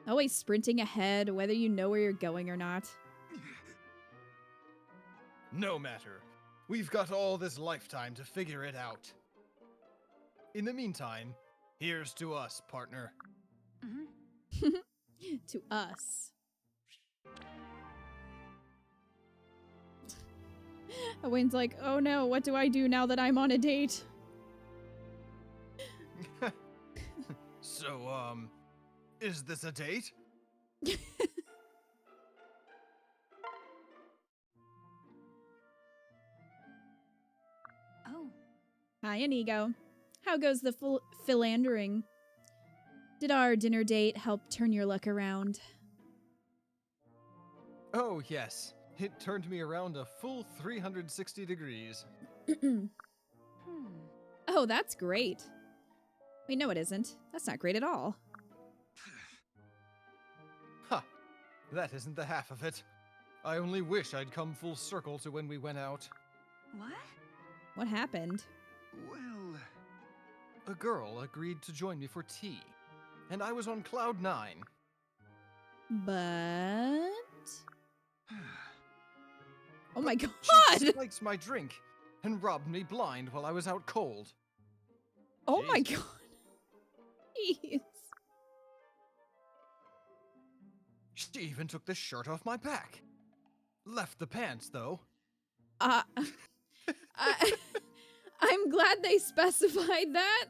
Always sprinting ahead, whether you know where you're going or not. No matter. We've got all this lifetime to figure it out. In the meantime, here's to us, partner. Mm-hmm. To us. Owen's like, oh no, what do I do now that I'm on a date? So, is this a date? Oh. Hi, Inigo. How goes the philandering? Did our dinner date help turn your luck around? Oh, yes. It turned me around a full 360 degrees. Oh, that's great. Wait, no it isn't. That's not great at all. Ha! That isn't the half of it. I only wish I'd come full circle to when we went out. What? What happened? Well, A girl agreed to join me for tea, and I was on cloud 9. But... Oh my god! She likes my drink and robbed me blind while I was out cold. Oh my Jeez. god. Jeez. She even took the shirt off my back. Left the pants, though. I, I'm glad they specified that.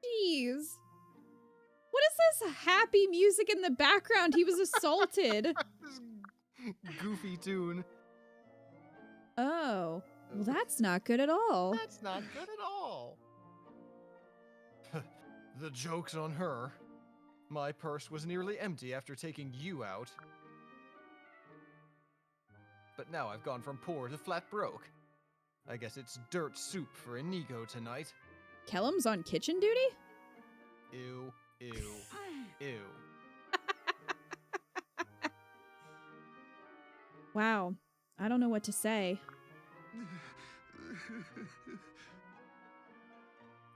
Jeez. What is this happy music in the background? He was assaulted. This goofy tune. Oh. Well, that's not good at all. That's not good at all. The joke's on her. My purse was nearly empty after taking you out. But now I've gone from poor to flat broke. I guess it's dirt soup for Inigo tonight. Kellum's on kitchen duty? Ew, ew, ew. Wow. I don't know what to say.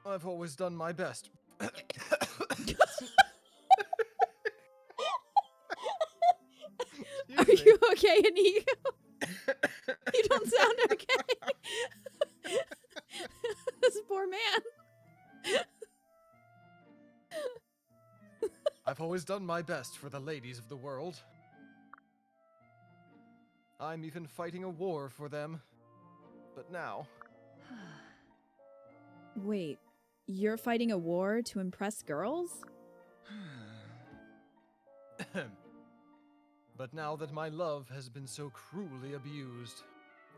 I've always done my best. Are you okay, Inigo? You don't sound okay. This poor man. I've always done my best for the ladies of the world. I'm even fighting a war for them. But now, Wait, you're fighting a war to impress girls? but now that my love has been so cruelly abused,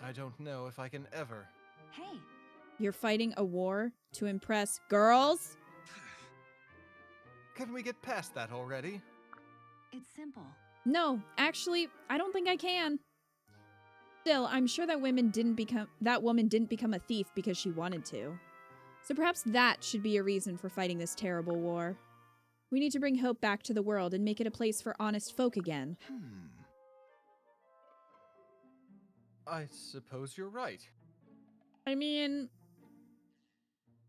I don't know if I can ever. Hey, You're fighting a war to impress girls? Can we get past that already? it's simple. No, actually, I don't think I can. Still, I'm sure that woman didn't become a thief because she wanted to. So perhaps that should be a reason for fighting this terrible war. We need to bring hope back to the world and make it a place for honest folk again. I suppose you're right. I mean,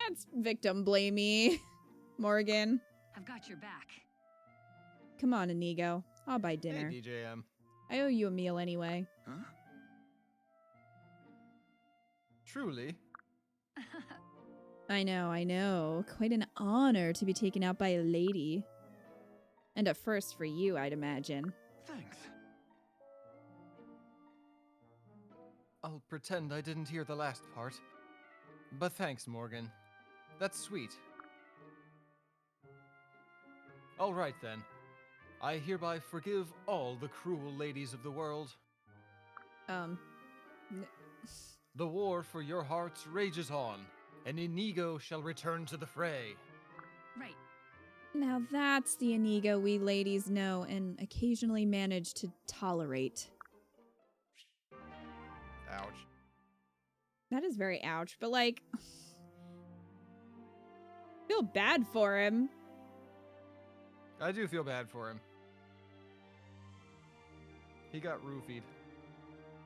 that's victim blamey, Morgan. I've got your back. Come on, Inigo. I'll buy dinner. Hey, DJM. I owe you a meal anyway. Huh? Truly? I know. Quite an honor to be taken out by a lady. And a first for you, I'd imagine. Thanks. I'll pretend I didn't hear the last part. But thanks, Morgan. That's sweet. All right, then. I hereby forgive all the cruel ladies of the world. The war for your hearts rages on, and Inigo shall return to the fray. Right. Now that's the Inigo we ladies know and occasionally manage to tolerate. Ouch. That is very ouch, but like... feel bad for him. I do feel bad for him. He got roofied.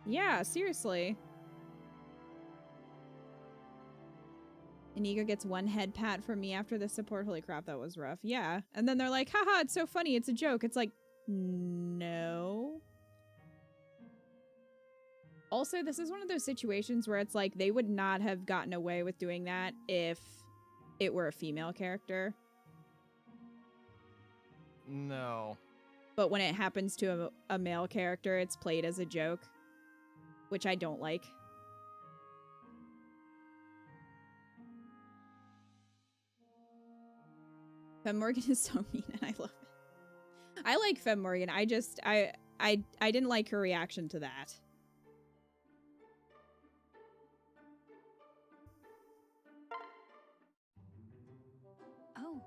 Yeah, seriously. Inigo gets one head pat from me after the support. Holy crap, that was rough. Yeah. And then they're like, haha, it's so funny, it's a joke. It's like, no. Also, this is one of those situations where it's like they would not have gotten away with doing that if it were a female character. No. But when it happens to a male character, it's played as a joke, which I don't like. Fem Morgan is so mean and I love it. I like Fem Morgan. I didn't like her reaction to that. Oh,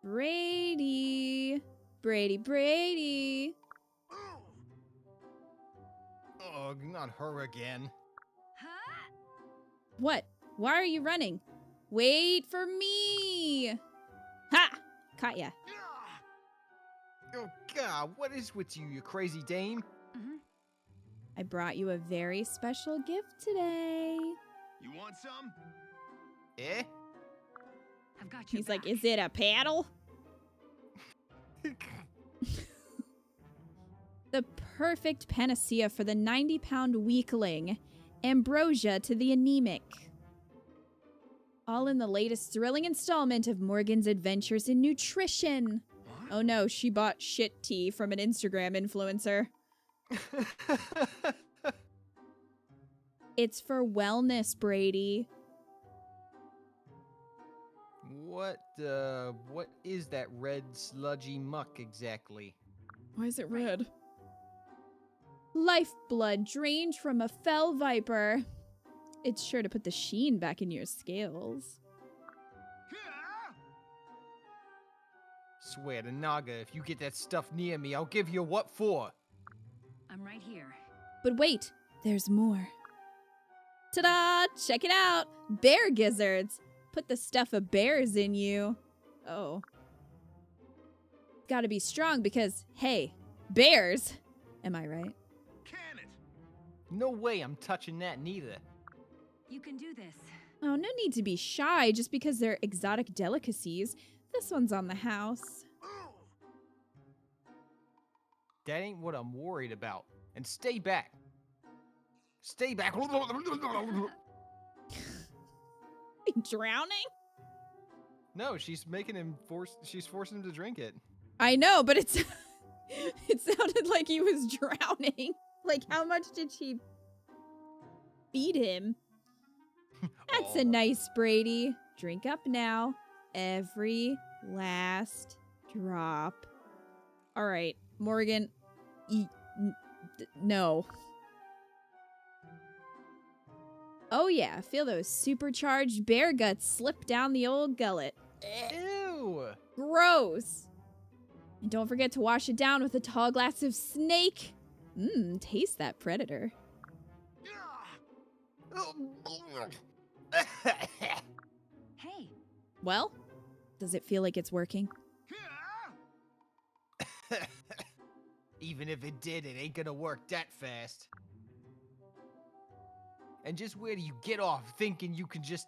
Brady. Brady. Ugh, not her again. huh? What? Why are you running? Wait for me. Ha! Caught ya. Oh, God, what is with you, you crazy dame? Mm-hmm. I brought you a very special gift today. You want some? Eh? I've got your He's back. like, is it a paddle? The perfect panacea for the 90-pound weakling. Ambrosia to the anemic. All in the latest thrilling installment of Morgan's Adventures in Nutrition. What? Oh no, she bought shit tea from an Instagram influencer. It's for wellness, Brady. What is that red sludgy muck exactly? Why is it red? Lifeblood drained from a fell viper. It's sure to put the sheen back in your scales. Swear to Naga, if you get that stuff near me, I'll give you what for? I'm right here. But wait, there's more. Ta-da! Check it out! Bear gizzards! Put the stuff of bears in you. Oh. Gotta be strong because, hey, bears! Am I right? Can it? No way I'm touching that neither. You can do this. Oh, no need to be shy just because they're exotic delicacies. This one's on the house. That ain't what I'm worried about. And stay back. Stay back. Drowning? No, she's making him she's forcing him to drink it. I know, but it's it sounded like he was drowning. Like, how much did she feed him? That's a nice Brady. Drink up now. Every last drop. All right, Morgan. No. Oh yeah, feel those supercharged bear guts slip down the old gullet. Ew. Gross. And don't forget to wash it down with a tall glass of snake. Taste that predator. Hey, Well, does it feel like it's working? Even if it did, it ain't gonna work that fast. And just where do you get off thinking you can just...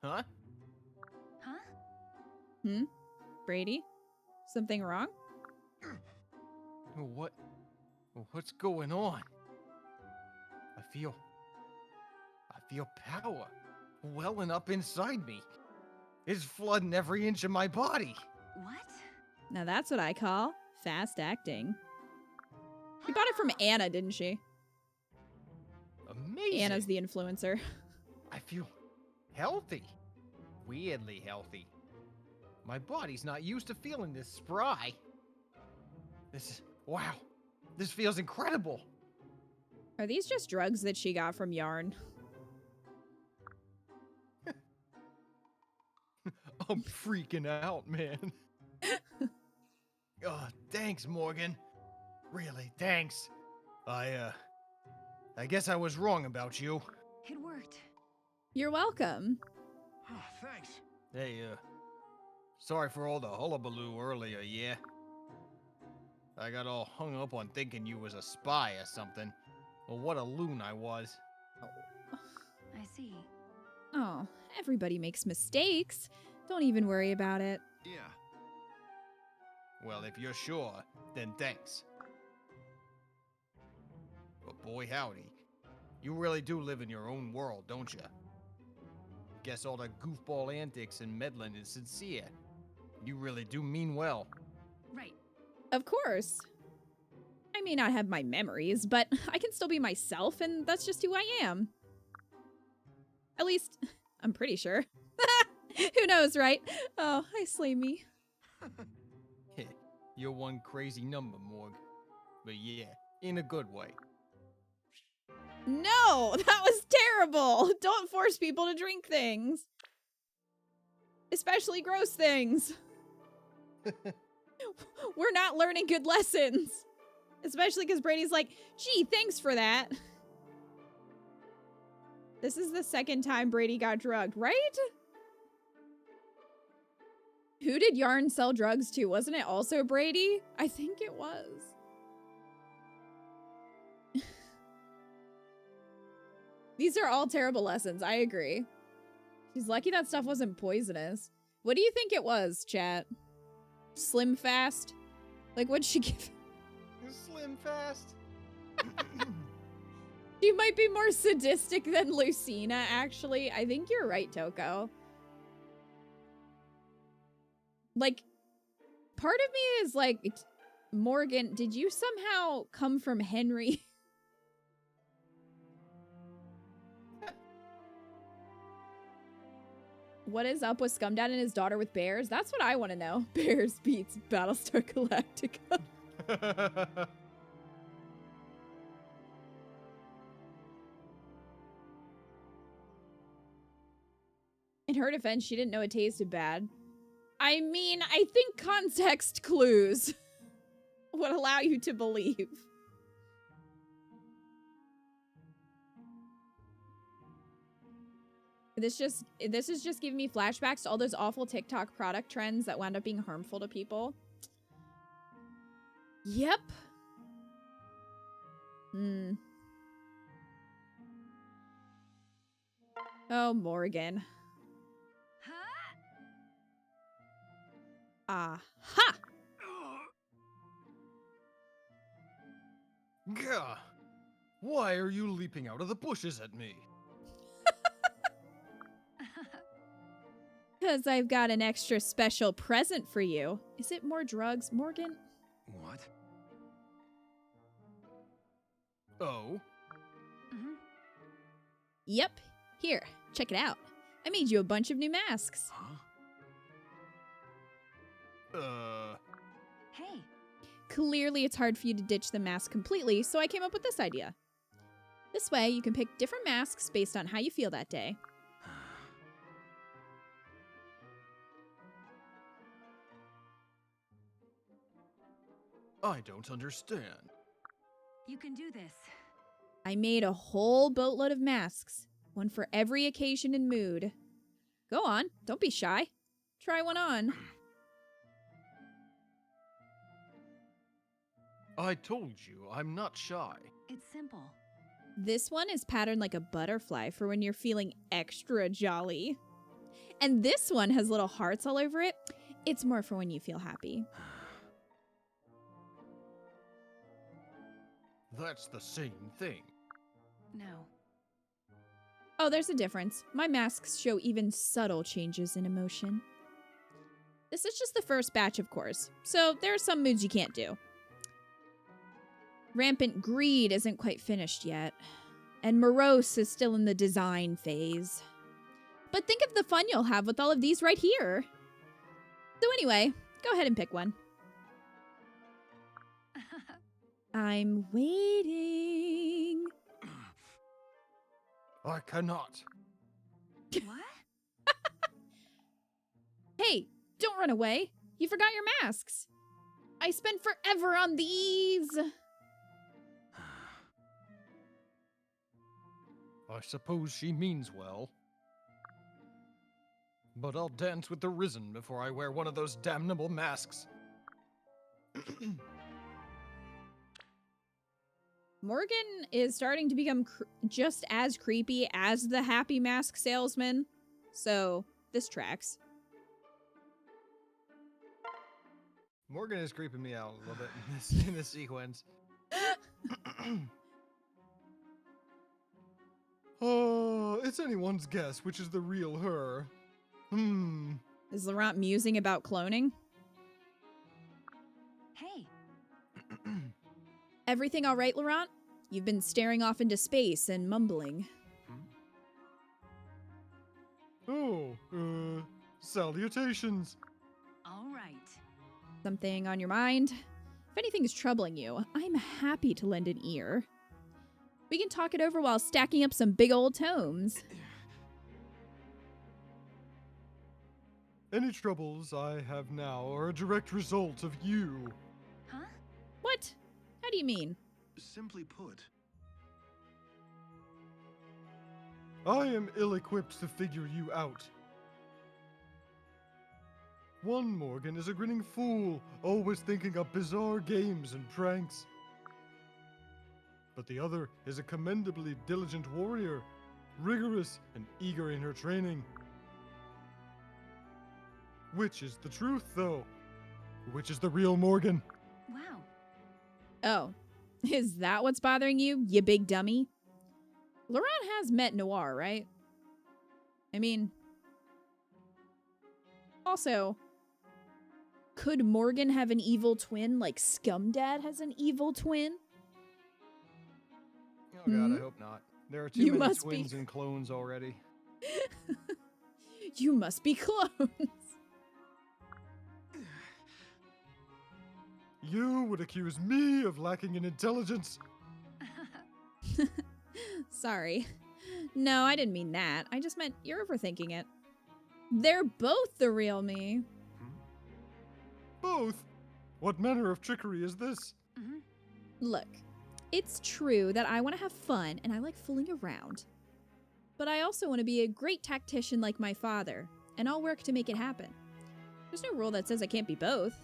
Huh? huh? Brady? Something wrong? What's going on? I feel power welling up inside me. It's flooding every inch of my body. What? Now that's what I call fast acting. She bought it from Anna, didn't she? Amazing. Anna's the influencer. I feel healthy. Weirdly healthy. My body's not used to feeling this spry. Wow. This feels incredible. Are these just drugs that she got from Yarn? I'm freaking out, man. Oh, thanks, Morgan. Really, thanks. I guess I was wrong about you. It worked. You're welcome. Oh, thanks. Hey, sorry for all the hullabaloo earlier, yeah? I got all hung up on thinking you was a spy or something. Well, what a loon I was. I see. Oh, everybody makes mistakes. Don't even worry about it. Yeah. Well, if you're sure, then thanks. But boy howdy, you really do live in your own world, don't you? Guess all the goofball antics and meddling is sincere. You really do mean well. Right. Of course. I may not have my memories, but I can still be myself, and that's just who I am. At least, I'm pretty sure. Who knows, right? Oh, I slay me. You're one crazy number, Morg. But yeah, in a good way. No, that was terrible. Don't force people to drink things. Especially gross things. We're not learning good lessons. Especially because Brady's like, gee, thanks for that. This is the second time Brady got drugged, right? Who did Yarn sell drugs to? Wasn't it also Brady? I think it was. These are all terrible lessons. I agree. She's lucky that stuff wasn't poisonous. What do you think it was, chat? Slim Fast? Like, what'd she give? Slim Fast. She might be more sadistic than Lucina, actually. I think you're right, Toko. Like, part of me is like, Morgan, did you somehow come from Henry? What is up with Scumdad and his daughter with bears? That's what I want to know. Bears beats Battlestar Galactica. In her defense, she didn't know it tasted bad. I mean, I think context clues would allow you to believe. This is just giving me flashbacks to all those awful TikTok product trends that wound up being harmful to people. Yep. Oh, Morgan. Huh? Aha! Gah! Why are you leaping out of the bushes at me? Because I've got an extra special present for you. Is it more drugs, Morgan? What? Oh? Mm-hmm. Yep. Here, check it out. I made you a bunch of new masks. Huh? Hey. Clearly, it's hard for you to ditch the mask completely, so I came up with this idea. This way, you can pick different masks based on how you feel that day. I don't understand. You can do this. I made a whole boatload of masks, one for every occasion and mood. Go on, don't be shy. Try one on. I told you, I'm not shy. It's simple. This one is patterned like a butterfly for when you're feeling extra jolly. And this one has little hearts all over it. It's more for when you feel happy. That's the same thing. No. Oh, there's a difference. My masks show even subtle changes in emotion. This is just the first batch, of course, so there are some moods you can't do. Rampant greed isn't quite finished yet, and morose is still in the design phase. But think of the fun you'll have with all of these right here. So anyway, go ahead and pick one. I'm waiting. I cannot. What? Hey, don't run away. You forgot your masks. I spent forever on these. I suppose she means well. But I'll dance with the Risen before I wear one of those damnable masks. Morgan is starting to become just as creepy as the happy mask salesman. So, this tracks. Morgan is creeping me out a little bit in this sequence. Oh, it's anyone's guess which is the real her. Is Laurent musing about cloning? Hey. Everything all right, Laurent? You've been staring off into space and mumbling. Oh, salutations. All right. Something on your mind? If anything is troubling you, I'm happy to lend an ear. We can talk it over while stacking up some big old tomes. Any troubles I have now are a direct result of you. Huh? What? How do you mean? Simply put, I am ill-equipped to figure you out. One Morgan is a grinning fool, always thinking up bizarre games and pranks. But the other is a commendably diligent warrior, rigorous and eager in her training. Which is the truth, though? Which is the real Morgan? Wow. Oh, is that what's bothering you, you big dummy? Laurent has met Noir, right? I mean... Also, could Morgan have an evil twin like Scumdad has an evil twin? Oh god, I hope not. There are too You many must be- twins and clones already. You must be clones. You would accuse me of lacking in intelligence. Sorry. No, I didn't mean that. I just meant you're overthinking it. They're both the real me. Both? What manner of trickery is this? Mhm. Look, it's true that I want to have fun and I like fooling around. But I also want to be a great tactician like my father, and I'll work to make it happen. There's no rule that says I can't be both.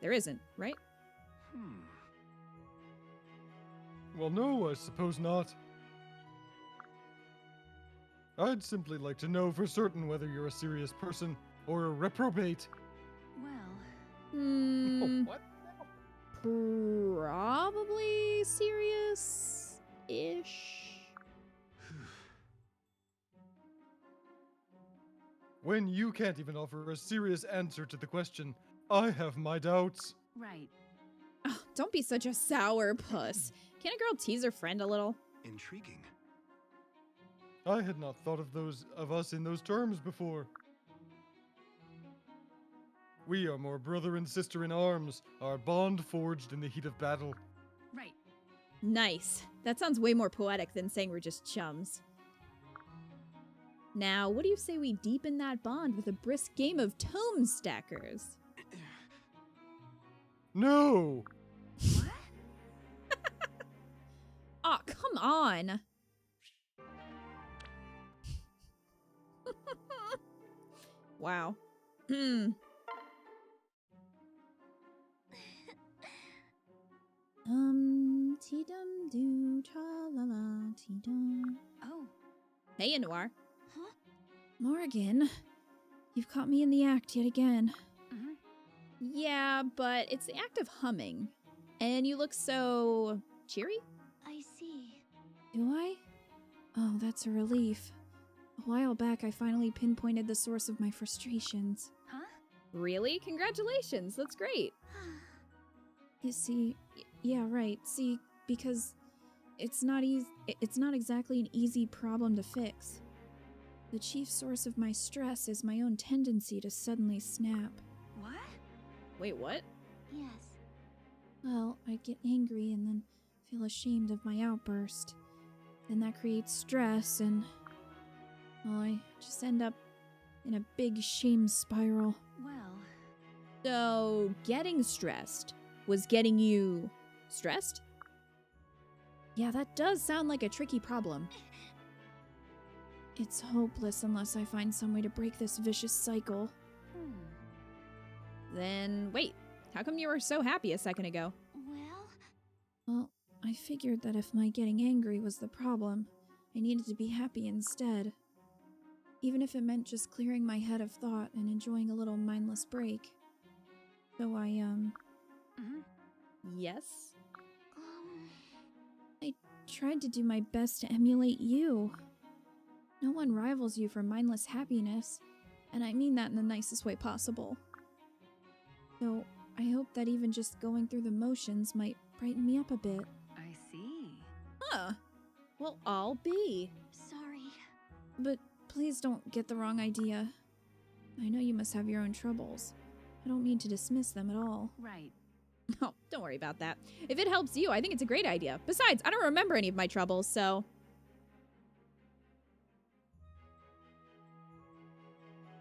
There isn't, right? Well, no, I suppose not. I'd simply like to know for certain whether you're a serious person or a reprobate. Well, What? Probably serious-ish. When you can't even offer a serious answer to the question, I have my doubts. right. Oh, don't be such a sour puss. Can't a girl tease her friend a little? Intriguing. I had not thought of us in those terms before. We are more brother and sister in arms, our bond forged in the heat of battle. Right. Nice. That sounds way more poetic than saying we're just chums. Now, what do you say we deepen that bond with a brisk game of tome stackers? No! What? Aw, come on. Wow. Tea-dum doo tra-la-la, tea-dum. Oh. Hey, Noir. Huh? Morgan, you've caught me in the act yet again. Mhm. Yeah, but it's the act of humming. And you look so... cheery? I see. Do I? Oh, that's a relief. A while back, I finally pinpointed the source of my frustrations. Huh? Really? Congratulations, that's great. You see, yeah, right. See, because it's not exactly an easy problem to fix. The chief source of my stress is my own tendency to suddenly snap. What? Wait, what? Yes. Well, I get angry and then feel ashamed of my outburst. Then that creates stress and... well, I just end up in a big shame spiral. Well, So, getting stressed was getting you... stressed? Yeah, that does sound like a tricky problem. It's hopeless unless I find some way to break this vicious cycle. Then, wait, how come you were so happy a second ago? Well, I figured that if my getting angry was the problem, I needed to be happy instead. Even if it meant just clearing my head of thought and enjoying a little mindless break. So I, Yes? I tried to do my best to emulate you. No one rivals you for mindless happiness, and I mean that in the nicest way possible. So, I hope that even just going through the motions might brighten me up a bit. I see. Huh. Well, I'll be. Sorry. But please don't get the wrong idea. I know you must have your own troubles. I don't mean to dismiss them at all. Right. Oh, don't worry about that. If it helps you, I think it's a great idea. Besides, I don't remember any of my troubles, so...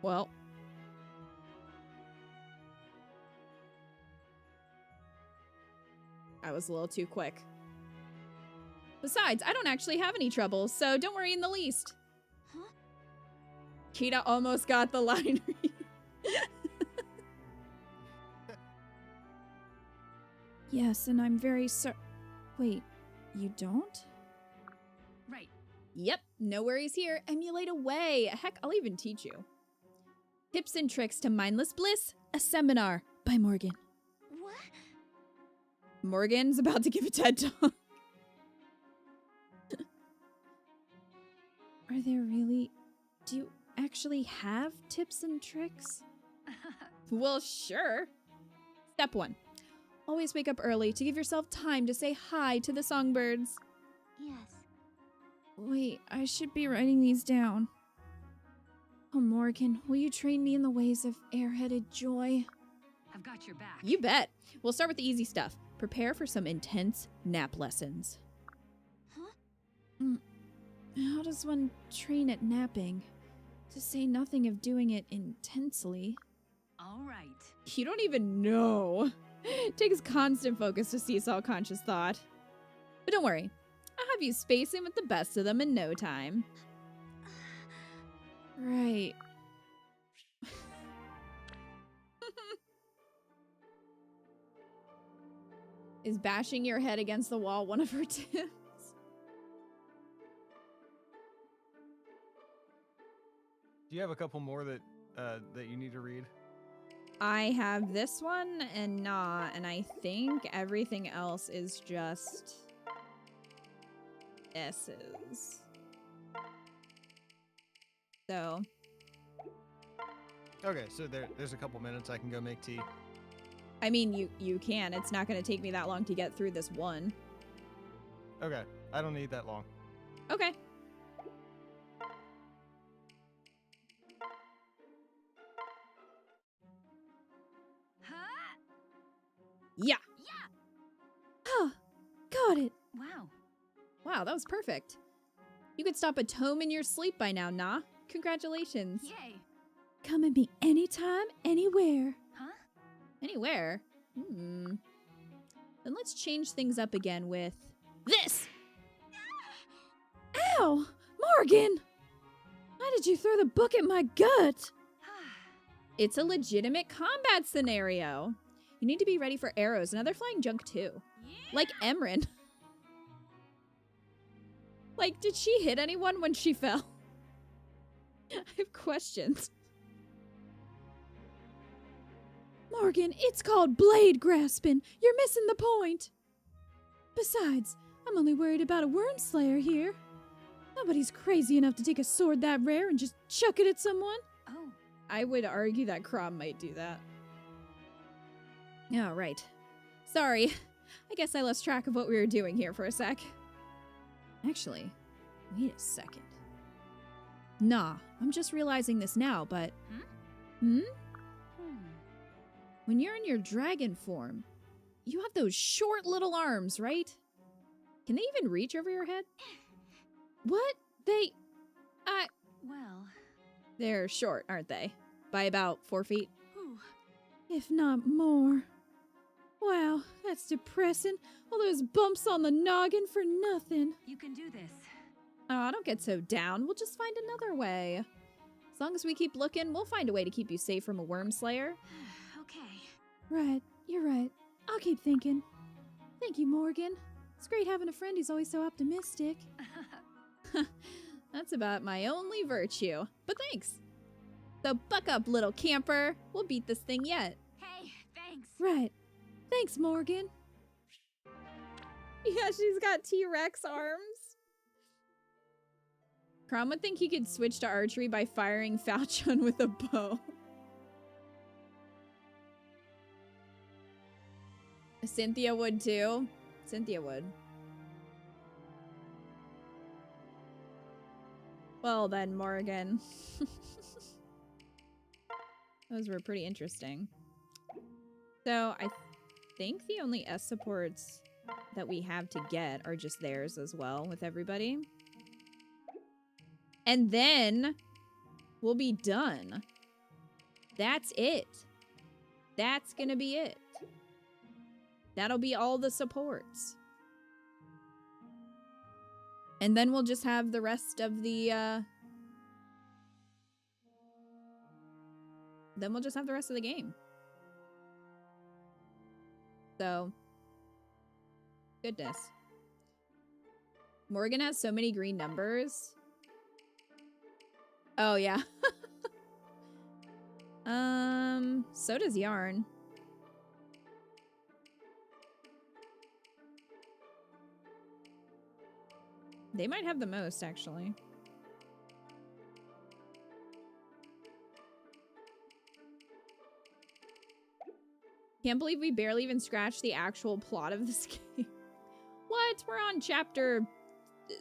Well... I was a little too quick. Besides, I don't actually have any troubles, so don't worry in the least. Huh? Kita almost got the line read. Yes, and I'm very Wait, you don't? Right. Yep, no worries here. Emulate away. Heck, I'll even teach you. Tips and Tricks to Mindless Bliss, a seminar by Morgan. What? Morgan's about to give a TED Talk. Are there really... Do you actually have tips and tricks? Well, sure. Step 1. Always wake up early to give yourself time to say hi to the songbirds. Yes. Wait, I should be writing these down. Oh, Morgan, will you train me in the ways of airheaded joy? I've got your back. You bet. We'll start with the easy stuff. Prepare for some intense nap lessons. Huh? How does one train at napping? To say nothing of doing it intensely. All right. You don't even know. It takes constant focus to seesaw conscious thought. But don't worry. I'll have you spacing with the best of them in no time. Right. Is bashing your head against the wall one of her tips? Do you have a couple more that that you need to read? I have this one and I think everything else is just S's. So, Okay, so there's a couple minutes I can go make tea. I mean, you can. It's not going to take me that long to get through this one. Okay, I don't need that long. Okay. Huh? Yeah. Huh. Got it. Wow. Wow, that was perfect. You could stop a tome in your sleep by now, nah? Congratulations. Yay. Come at me anytime, anywhere. Huh? Anywhere? Then let's change things up again with this. Ow! Morgan! Why did you throw the book at my gut? It's a legitimate combat scenario. You need to be ready for arrows and other flying junk too. Like Emrin. Like, did she hit anyone when she fell? I have questions. Morgan, it's called blade grasping. You're missing the point. Besides, I'm only worried about a worm slayer here. Nobody's crazy enough to take a sword that rare and just chuck it at someone. Oh. I would argue that Crom might do that. Oh, right. Sorry. I guess I lost track of what we were doing here for a sec. Actually, wait a second. Nah, I'm just realizing this now, but... When you're in your dragon form, you have those short little arms, right? Can they even reach over your head? What? Well. They're short, aren't they? By about 4 feet? Whew. If not more. Wow, that's depressing. All those bumps on the noggin for nothing. You can do this. Oh, don't get so down. We'll just find another way. As long as we keep looking, we'll find a way to keep you safe from a worm slayer. Okay. Right, you're right. I'll keep thinking. Thank you, Morgan. It's great having a friend who's always so optimistic. That's about my only virtue. But thanks. So buck up, little camper. We'll beat this thing yet. Hey, thanks. Right. Thanks, Morgan. Yeah, she's got T-Rex arms. Crom would think he could switch to archery by firing Falchion with a bow. Cynthia would too. Cynthia would. Well then, Morgan. Those were pretty interesting. So, I think the only S supports that we have to get are just theirs as well with everybody. And then we'll be done. That's it. That's gonna be it. That'll be all the supports. And then we'll just have the rest of the, then we'll just have the rest of the game. So, goodness. Morgan has so many green numbers. Oh, yeah. So does Yarn. They might have the most, actually. Can't believe we barely even scratched the actual plot of this game. What? We're on chapter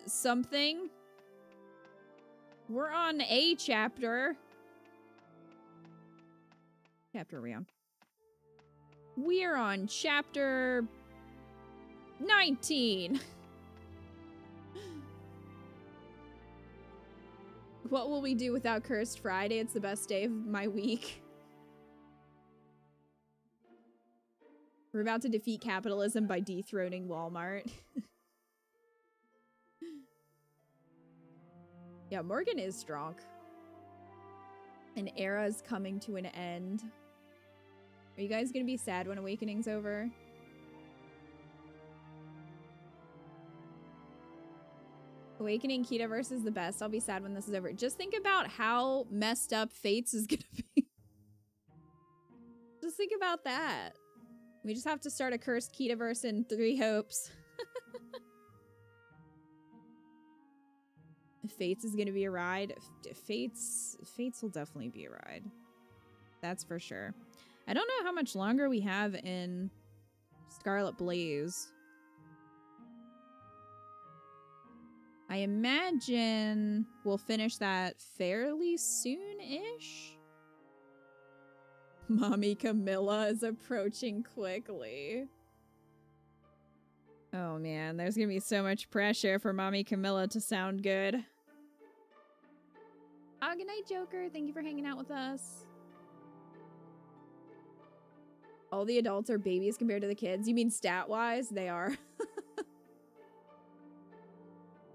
something. We're on a chapter. Chapter are we on? We're on chapter 19. What will we do without Cursed Friday? It's the best day of my week. We're about to defeat capitalism by dethroning Walmart. Yeah, Morgan is drunk. An era is coming to an end. Are you guys gonna be sad when Awakening's over? Awakening Ketaverse is the best. I'll be sad when this is over. Just think about how messed up Fates is gonna be. Just think about that. We just have to start a cursed Ketaverse in 3 hopes. Fates is gonna be a ride. Fates will definitely be a ride. That's for sure. I don't know how much longer we have in Scarlet Blaze. I imagine we'll finish that fairly soon-ish. Mommy Camilla is approaching quickly. Oh man, there's gonna be so much pressure for Mommy Camilla to sound good. Oh, good night, Joker. Thank you for hanging out with us. All the adults are babies compared to the kids. You mean stat-wise? They are.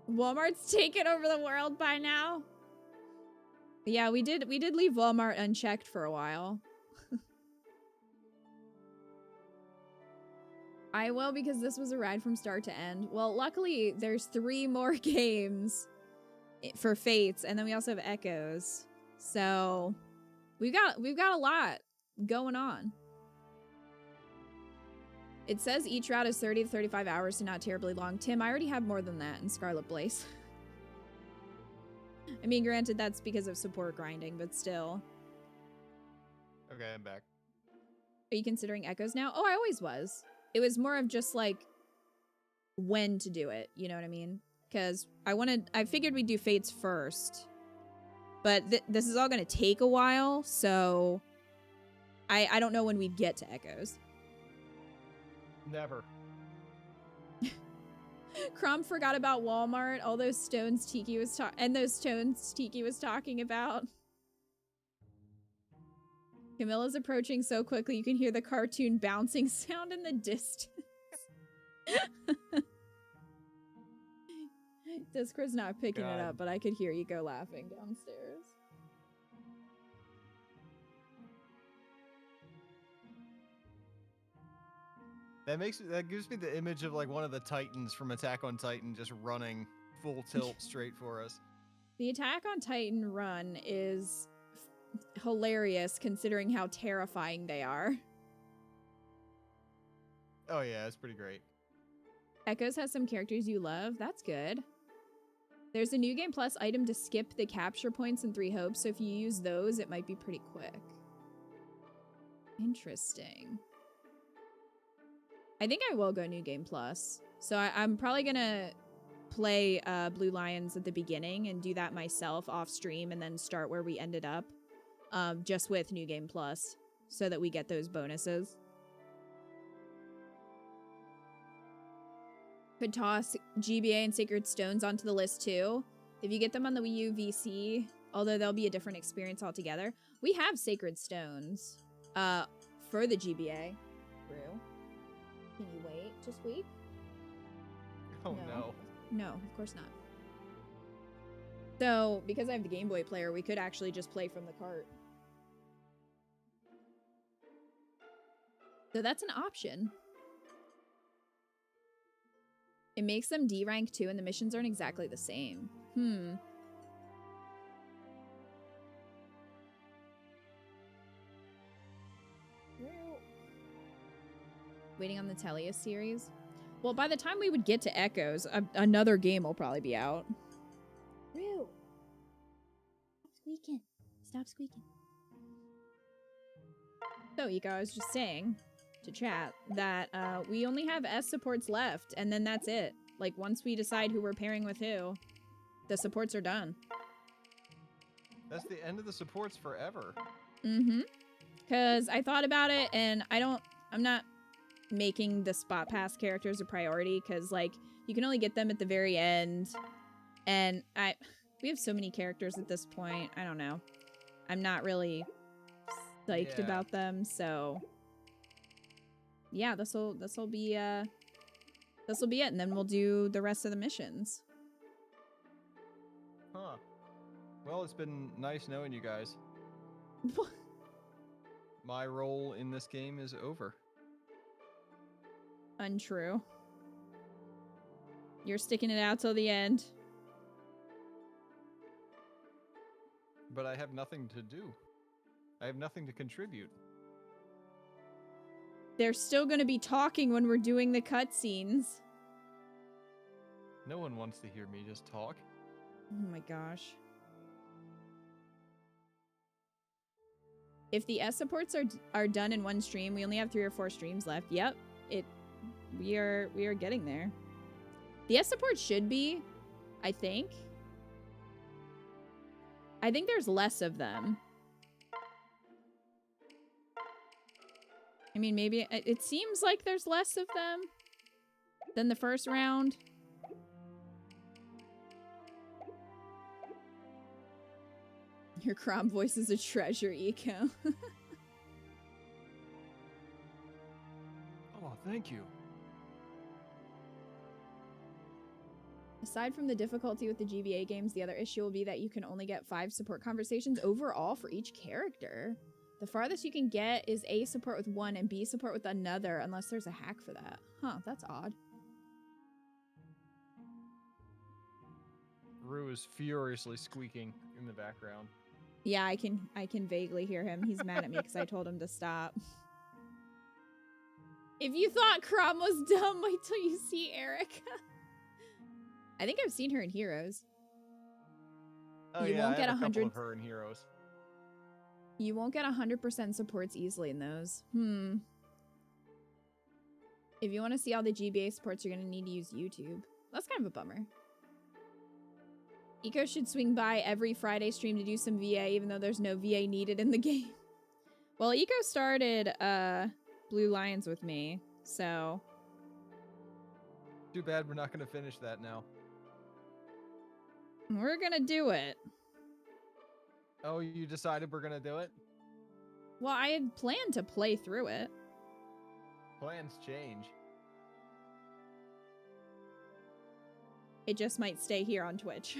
Walmart's taken over the world by now. Yeah, we did leave Walmart unchecked for a while. I will, because this was a ride from start to end. Well, luckily there's 3 more games for Fates, and then we also have Echoes. So we've got a lot going on. It says each route is 30 to 35 hours, so not terribly long. Tim, I already have more than that in Scarlet Blaze. I mean, granted, that's because of support grinding, but still. Okay, I'm back. Are you considering Echoes now? Oh, I always was. It was more of just, like, when to do it, you know what I mean? Because I figured we'd do Fates first. But this is all going to take a while, so I don't know when we'd get to Echoes. Never. Crom forgot about Walmart, all those stones Tiki was talking about. Camilla's approaching so quickly you can hear the cartoon bouncing sound in the distance. Discord's not picking it up, but I could hear you go laughing downstairs. That gives me the image of like one of the Titans from Attack on Titan just running full tilt straight for us. The Attack on Titan run is hilarious considering how terrifying they are. Oh yeah, it's pretty great. Echoes has some characters you love. That's good. There's a New Game Plus item to skip the capture points in 3 hopes, so if you use those, it might be pretty quick. Interesting. I think I will go New Game Plus. So I'm probably gonna play Blue Lions at the beginning and do that myself off stream and then start where we ended up. Just with New Game Plus, so that we get those bonuses. Could toss GBA and Sacred Stones onto the list too. If you get them on the Wii U VC, although they'll be a different experience altogether. We have Sacred Stones for the GBA. True. Can you wait? Just wait? Oh no. No, of course not. So, because I have the Game Boy player, we could actually just play from the cart. So that's an option. It makes them D rank too, and the missions aren't exactly the same. Waiting on the Tellius series. Well, by the time we would get to Echoes, another game will probably be out. Rue! Stop squeaking. Stop squeaking. So, Iko, I was just saying to chat that we only have S supports left, and then that's it. Like, once we decide who we're pairing with who, the supports are done. That's the end of the supports forever. Mm-hmm. Because I thought about it, and I'm not making the spot pass characters a priority, because, like, you can only get them at the very end, and we have so many characters at this point, I don't know. I'm not really psyched about them, so yeah, this'll be it, and then we'll do the rest of the missions. Huh. Well, it's been nice knowing you guys. My role in this game is over. Untrue. You're sticking it out till the end. But I have nothing to do. I have nothing to contribute. They're still gonna be talking when we're doing the cutscenes. No one wants to hear me just talk. Oh my gosh. If the S supports are done in one stream, we only have 3 or 4 streams left. Yep, we are getting there. The S supports should be, I think there's less of them. I mean, maybe it seems like there's less of them than the first round. Your Crom voice is a treasure, Eco. Oh, thank you. Aside from the difficulty with the GBA games, the other issue will be that you can only get 5 support conversations overall for each character. The farthest you can get is A support with one and B support with another, unless there's a hack for that. Huh, that's odd. Rue is furiously squeaking in the background. Yeah, I can vaguely hear him. He's mad at me because I told him to stop. If you thought Crom was dumb, wait till you see Erica. I think I've seen her in Heroes. Oh You yeah, won't I get have a couple 100 of her in Heroes. You won't get 100% supports easily in those. If you want to see all the GBA supports, you're going to need to use YouTube. That's kind of a bummer. Eco should swing by every Friday stream to do some VA, even though there's no VA needed in the game. Well, Eco started Blue Lions with me, so... Too bad we're not going to finish that now. We're gonna do it. Oh, you decided we're going to do it? Well, I had planned to play through it. Plans change. It just might stay here on Twitch.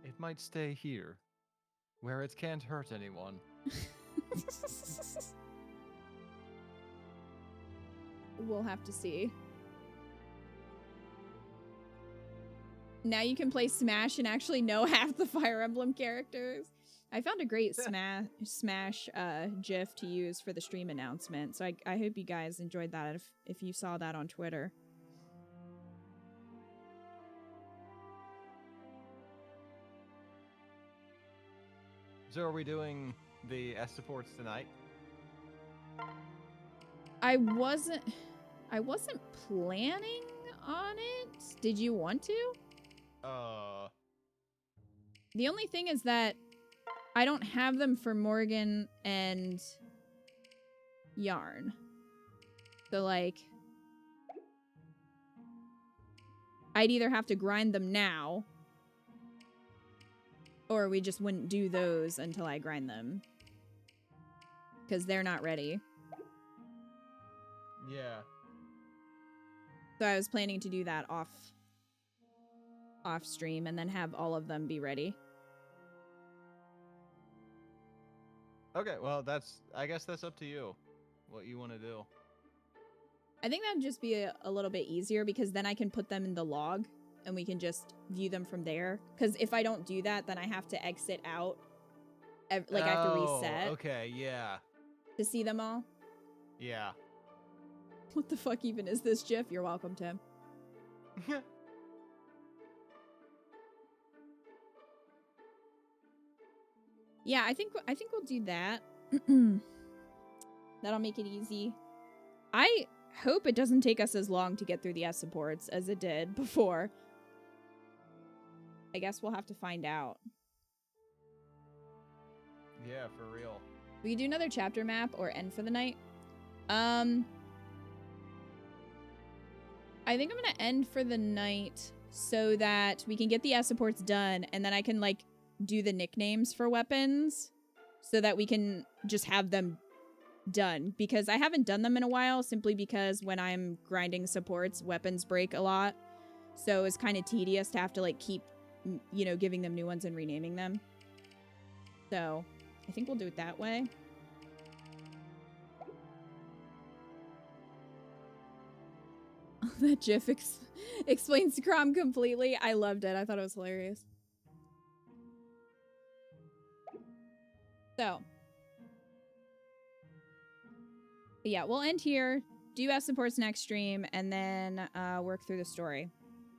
It might stay here, where it can't hurt anyone. We'll have to see. Now you can play Smash and actually know half the Fire Emblem characters. I found a great Smash GIF to use for the stream announcement, so I hope you guys enjoyed that if you saw that on Twitter. So are we doing the S supports tonight? I wasn't planning on it. Did you want to? The only thing is that I don't have them for Morgan and Yarn. So, like, I'd either have to grind them now, or we just wouldn't do those until I grind them. Because they're not ready. Yeah. So I was planning to do that off stream and then have all of them be ready. Okay, well, I guess that's up to you, what you want to do. I think that'd just be a little bit easier because then I can put them in the log and we can just view them from there. Because if I don't do that, then I have to exit out. Like, I have to reset. Okay, yeah. To see them all. Yeah. What the fuck even is this GIF? You're welcome, Tim. Yeah, I think we'll do that. That'll make it easy. I hope it doesn't take us as long to get through the S supports as it did before. I guess we'll have to find out. Yeah, for real. We can do another chapter map or end for the night. I think I'm gonna end for the night so that we can get the S supports done, and then I can like do the nicknames for weapons so that we can just have them done, because I haven't done them in a while simply because when I'm grinding supports, weapons break a lot. So it's kind of tedious to have to like keep, you know, giving them new ones and renaming them. So I think we'll do it that way. That GIF explains Crom completely. I loved it. I thought it was hilarious. So, yeah, we'll end here, do S supports next stream, and then work through the story.